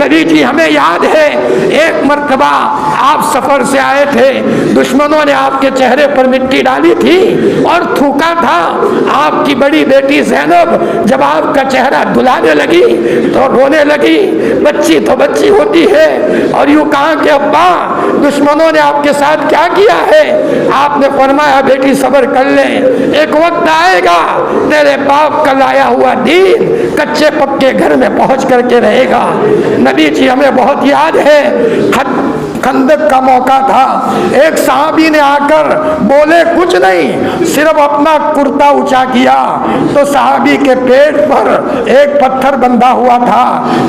نبی جی ہمیں یاد ہے ایک مرتبہ آپ سفر سے آئے تھے، دشمنوں نے آپ کے چہرے پر مٹی ڈالی تھی اور تھوکا تھا، آپ کی بڑی بیٹی زینب جب آپ کا چہرہ دھلانے لگی تو رونے لگی، بچی تو بچی ہوتی ہے، اور یوں کہا کہ ابا دشمنوں نے آپ کے ساتھ کیا کیا ہے؟ آپ نے فرمایا بیٹی صبر کر لے، ایک وقت آئے گا تیرے باپ کا لایا ہوا دین کچے پکے گھر میں پہنچ کر کے رہے گا۔ نبی جی ہمیں بہت یاد ہے خندق کا موقع تھا، ایک صحابی نے آ کر بولے کچھ نہیں، صرف اپنا کرتا اونچا کیا تو صحابی کے پیٹ پر ایک پتھر بندھا ہوا تھا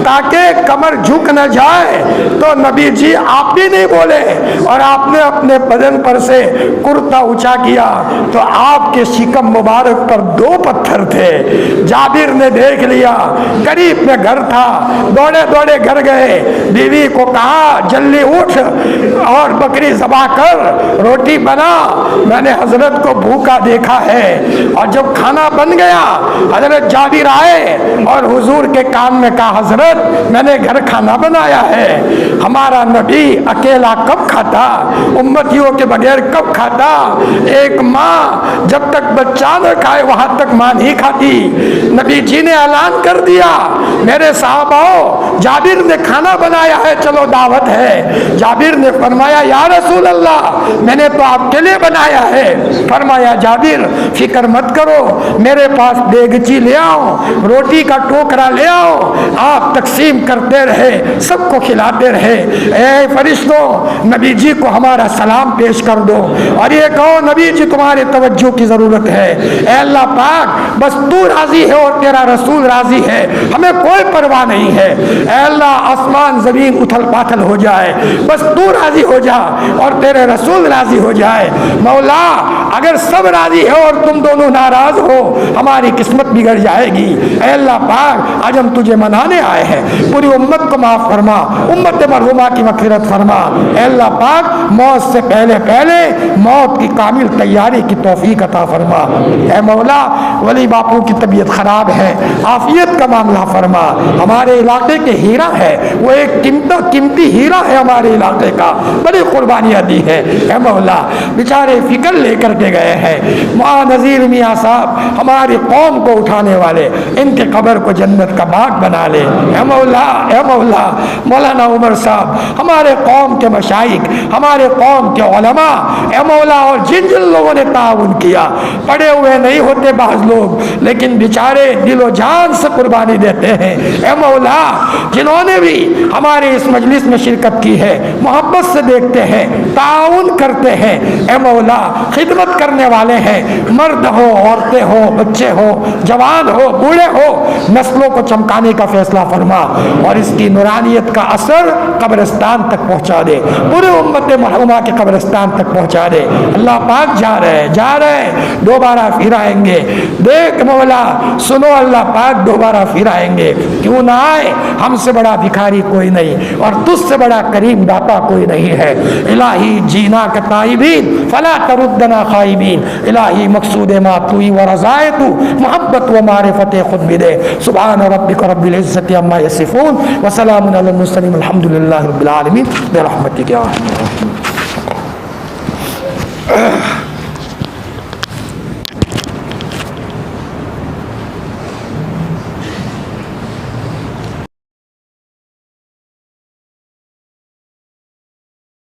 تاکہ کمر جھک نہ جائے، تو نبی جی آپ بھی نہیں بولے اور آپ نے اپنے بدن پر سے کرتا اونچا کیا تو آپ کے شکم مبارک پر 2 پتھر تھے۔ جابر نے دیکھ لیا، قریب میں گھر تھا، دوڑے دوڑے گھر گئے، بیوی کو کہا جلدی اٹھ اور بکری ذبح کر روٹی بنا، میں نے حضرت کو بھوکا دیکھا ہے۔ اور جب کھانا بن گیا حضرت جابر آئے اور حضور کے کان میں کہا حضرت میں نے گھر کھانا بنایا ہے، ہمارا نبی اکیلا کب کھاتا، امتیوں کے بغیر کب کھاتا، ایک ماں جب تک بچہ نہ کھائے وہاں تک ماں نہیں کھاتی۔ نبی جی نے اعلان کر دیا میرے صحاباؤ جابر نے کھانا بنایا ہے، چلو دعوت ہے۔ جابر نے فرمایا یا رسول اللہ میں نے تو آپ کے لیے بنایا ہے۔ فرمایا جابر فکر مت کرو، میرے پاس دیگچی لے آؤ، روٹی کا ٹوکرا لے آؤ، آپ تقسیم کرتے رہے، سب کو کھلاتے رہے۔ اے فرشتوں نبی جی کو ہمارا سلام پیش کر دو اور یہ کہو نبی جی تمہارے توجہ کی ضرورت ہے، اے اللہ پاک بس تو راضی ہے اور تیرا رسول راضی ہے، ہمیں کوئی پرواہ نہیں ہے، اے اللہ آسمان زمین اتھل پاتھل ہو جائے بس تو راضی ہو جا اور تیرے رسول راضی ہو جائے۔ مولا اگر سب راضی ہے اور تم دونوں ناراض ہو ہماری قسمت بگڑ جائے گی۔ اے اللہ پاک آج ہم تجھے منانے آئے ہیں، پوری امت کو معاف فرما، امت مرحومہ کی مغفرت فرما۔ اے اللہ پاک موت سے پہلے پہلے موت کی کامل تیاری کی توفیق عطا فرما۔ اے مولا ولی باپو کی طبیعت خراب ہے، عافیت کا معاملہ فرما۔ ہمارے علاقے کے ہیرا ہے، وہ ایک قیمتی ہیرا ہے ہمارے علاقے کا، بڑی قربانیاں دی ہے۔ اے مولا بیچارے فکر لے کر کے گئے ہیں، نذیر میاں صاحب ہماری قوم کو اٹھانے والے، ان کے قبر کو جنت کا باغ بنا لے۔ اے مولا مولانا عمر صاحب ہمارے قوم کے مشائخ، ہمارے قوم کے علماء، اے مولا اور جن لوگوں نے تعاون کیا، پڑے ہوئے نہیں ہوتے بعض لوگ لیکن بیچارے دل و جان سے قربانی دیتے ہیں۔ اے مولا جنہوں نے بھی ہمارے اس مجلس میں شرکت کی ہے، محبت سے دیکھتے ہیں، تعاون کرتے ہیں، اے مولا خدمت کرنے والے ہیں، مرد ہو، عورتیں ہو، بچے ہو، جوان ہو، بوڑھے ہو، نسلوں کو چمکانے کا فیصلہ فرما اور اس کی نورانیت کا اثر قبرستان تک پہنچا دے، پورے امت مرحومہ کے قبرستان تک پہنچا دے۔ اللہ پاک جا رہے ہیں دوبارہ پھر آئیں گے، دیکھ مولا سنو اللہ پاک دوبارہ پھر آئیں گے، کیوں نہ آئے؟ ہم سے بڑا بھکاری کوئی نہیں اور تجھ سے بڑا کریم داتا کوئی نہیں ہے۔ الہی جینا کے تائبین فلا تردنا خائبین، الہی مقصود ما توئی و رضائے تو، محبت و معرفت خود بھی دے۔ سبحان ربک رب العزت عما یصفون وسلام علی المرسلین الحمد للہ رب العالمین برحمتک یا ارحم الراحمین۔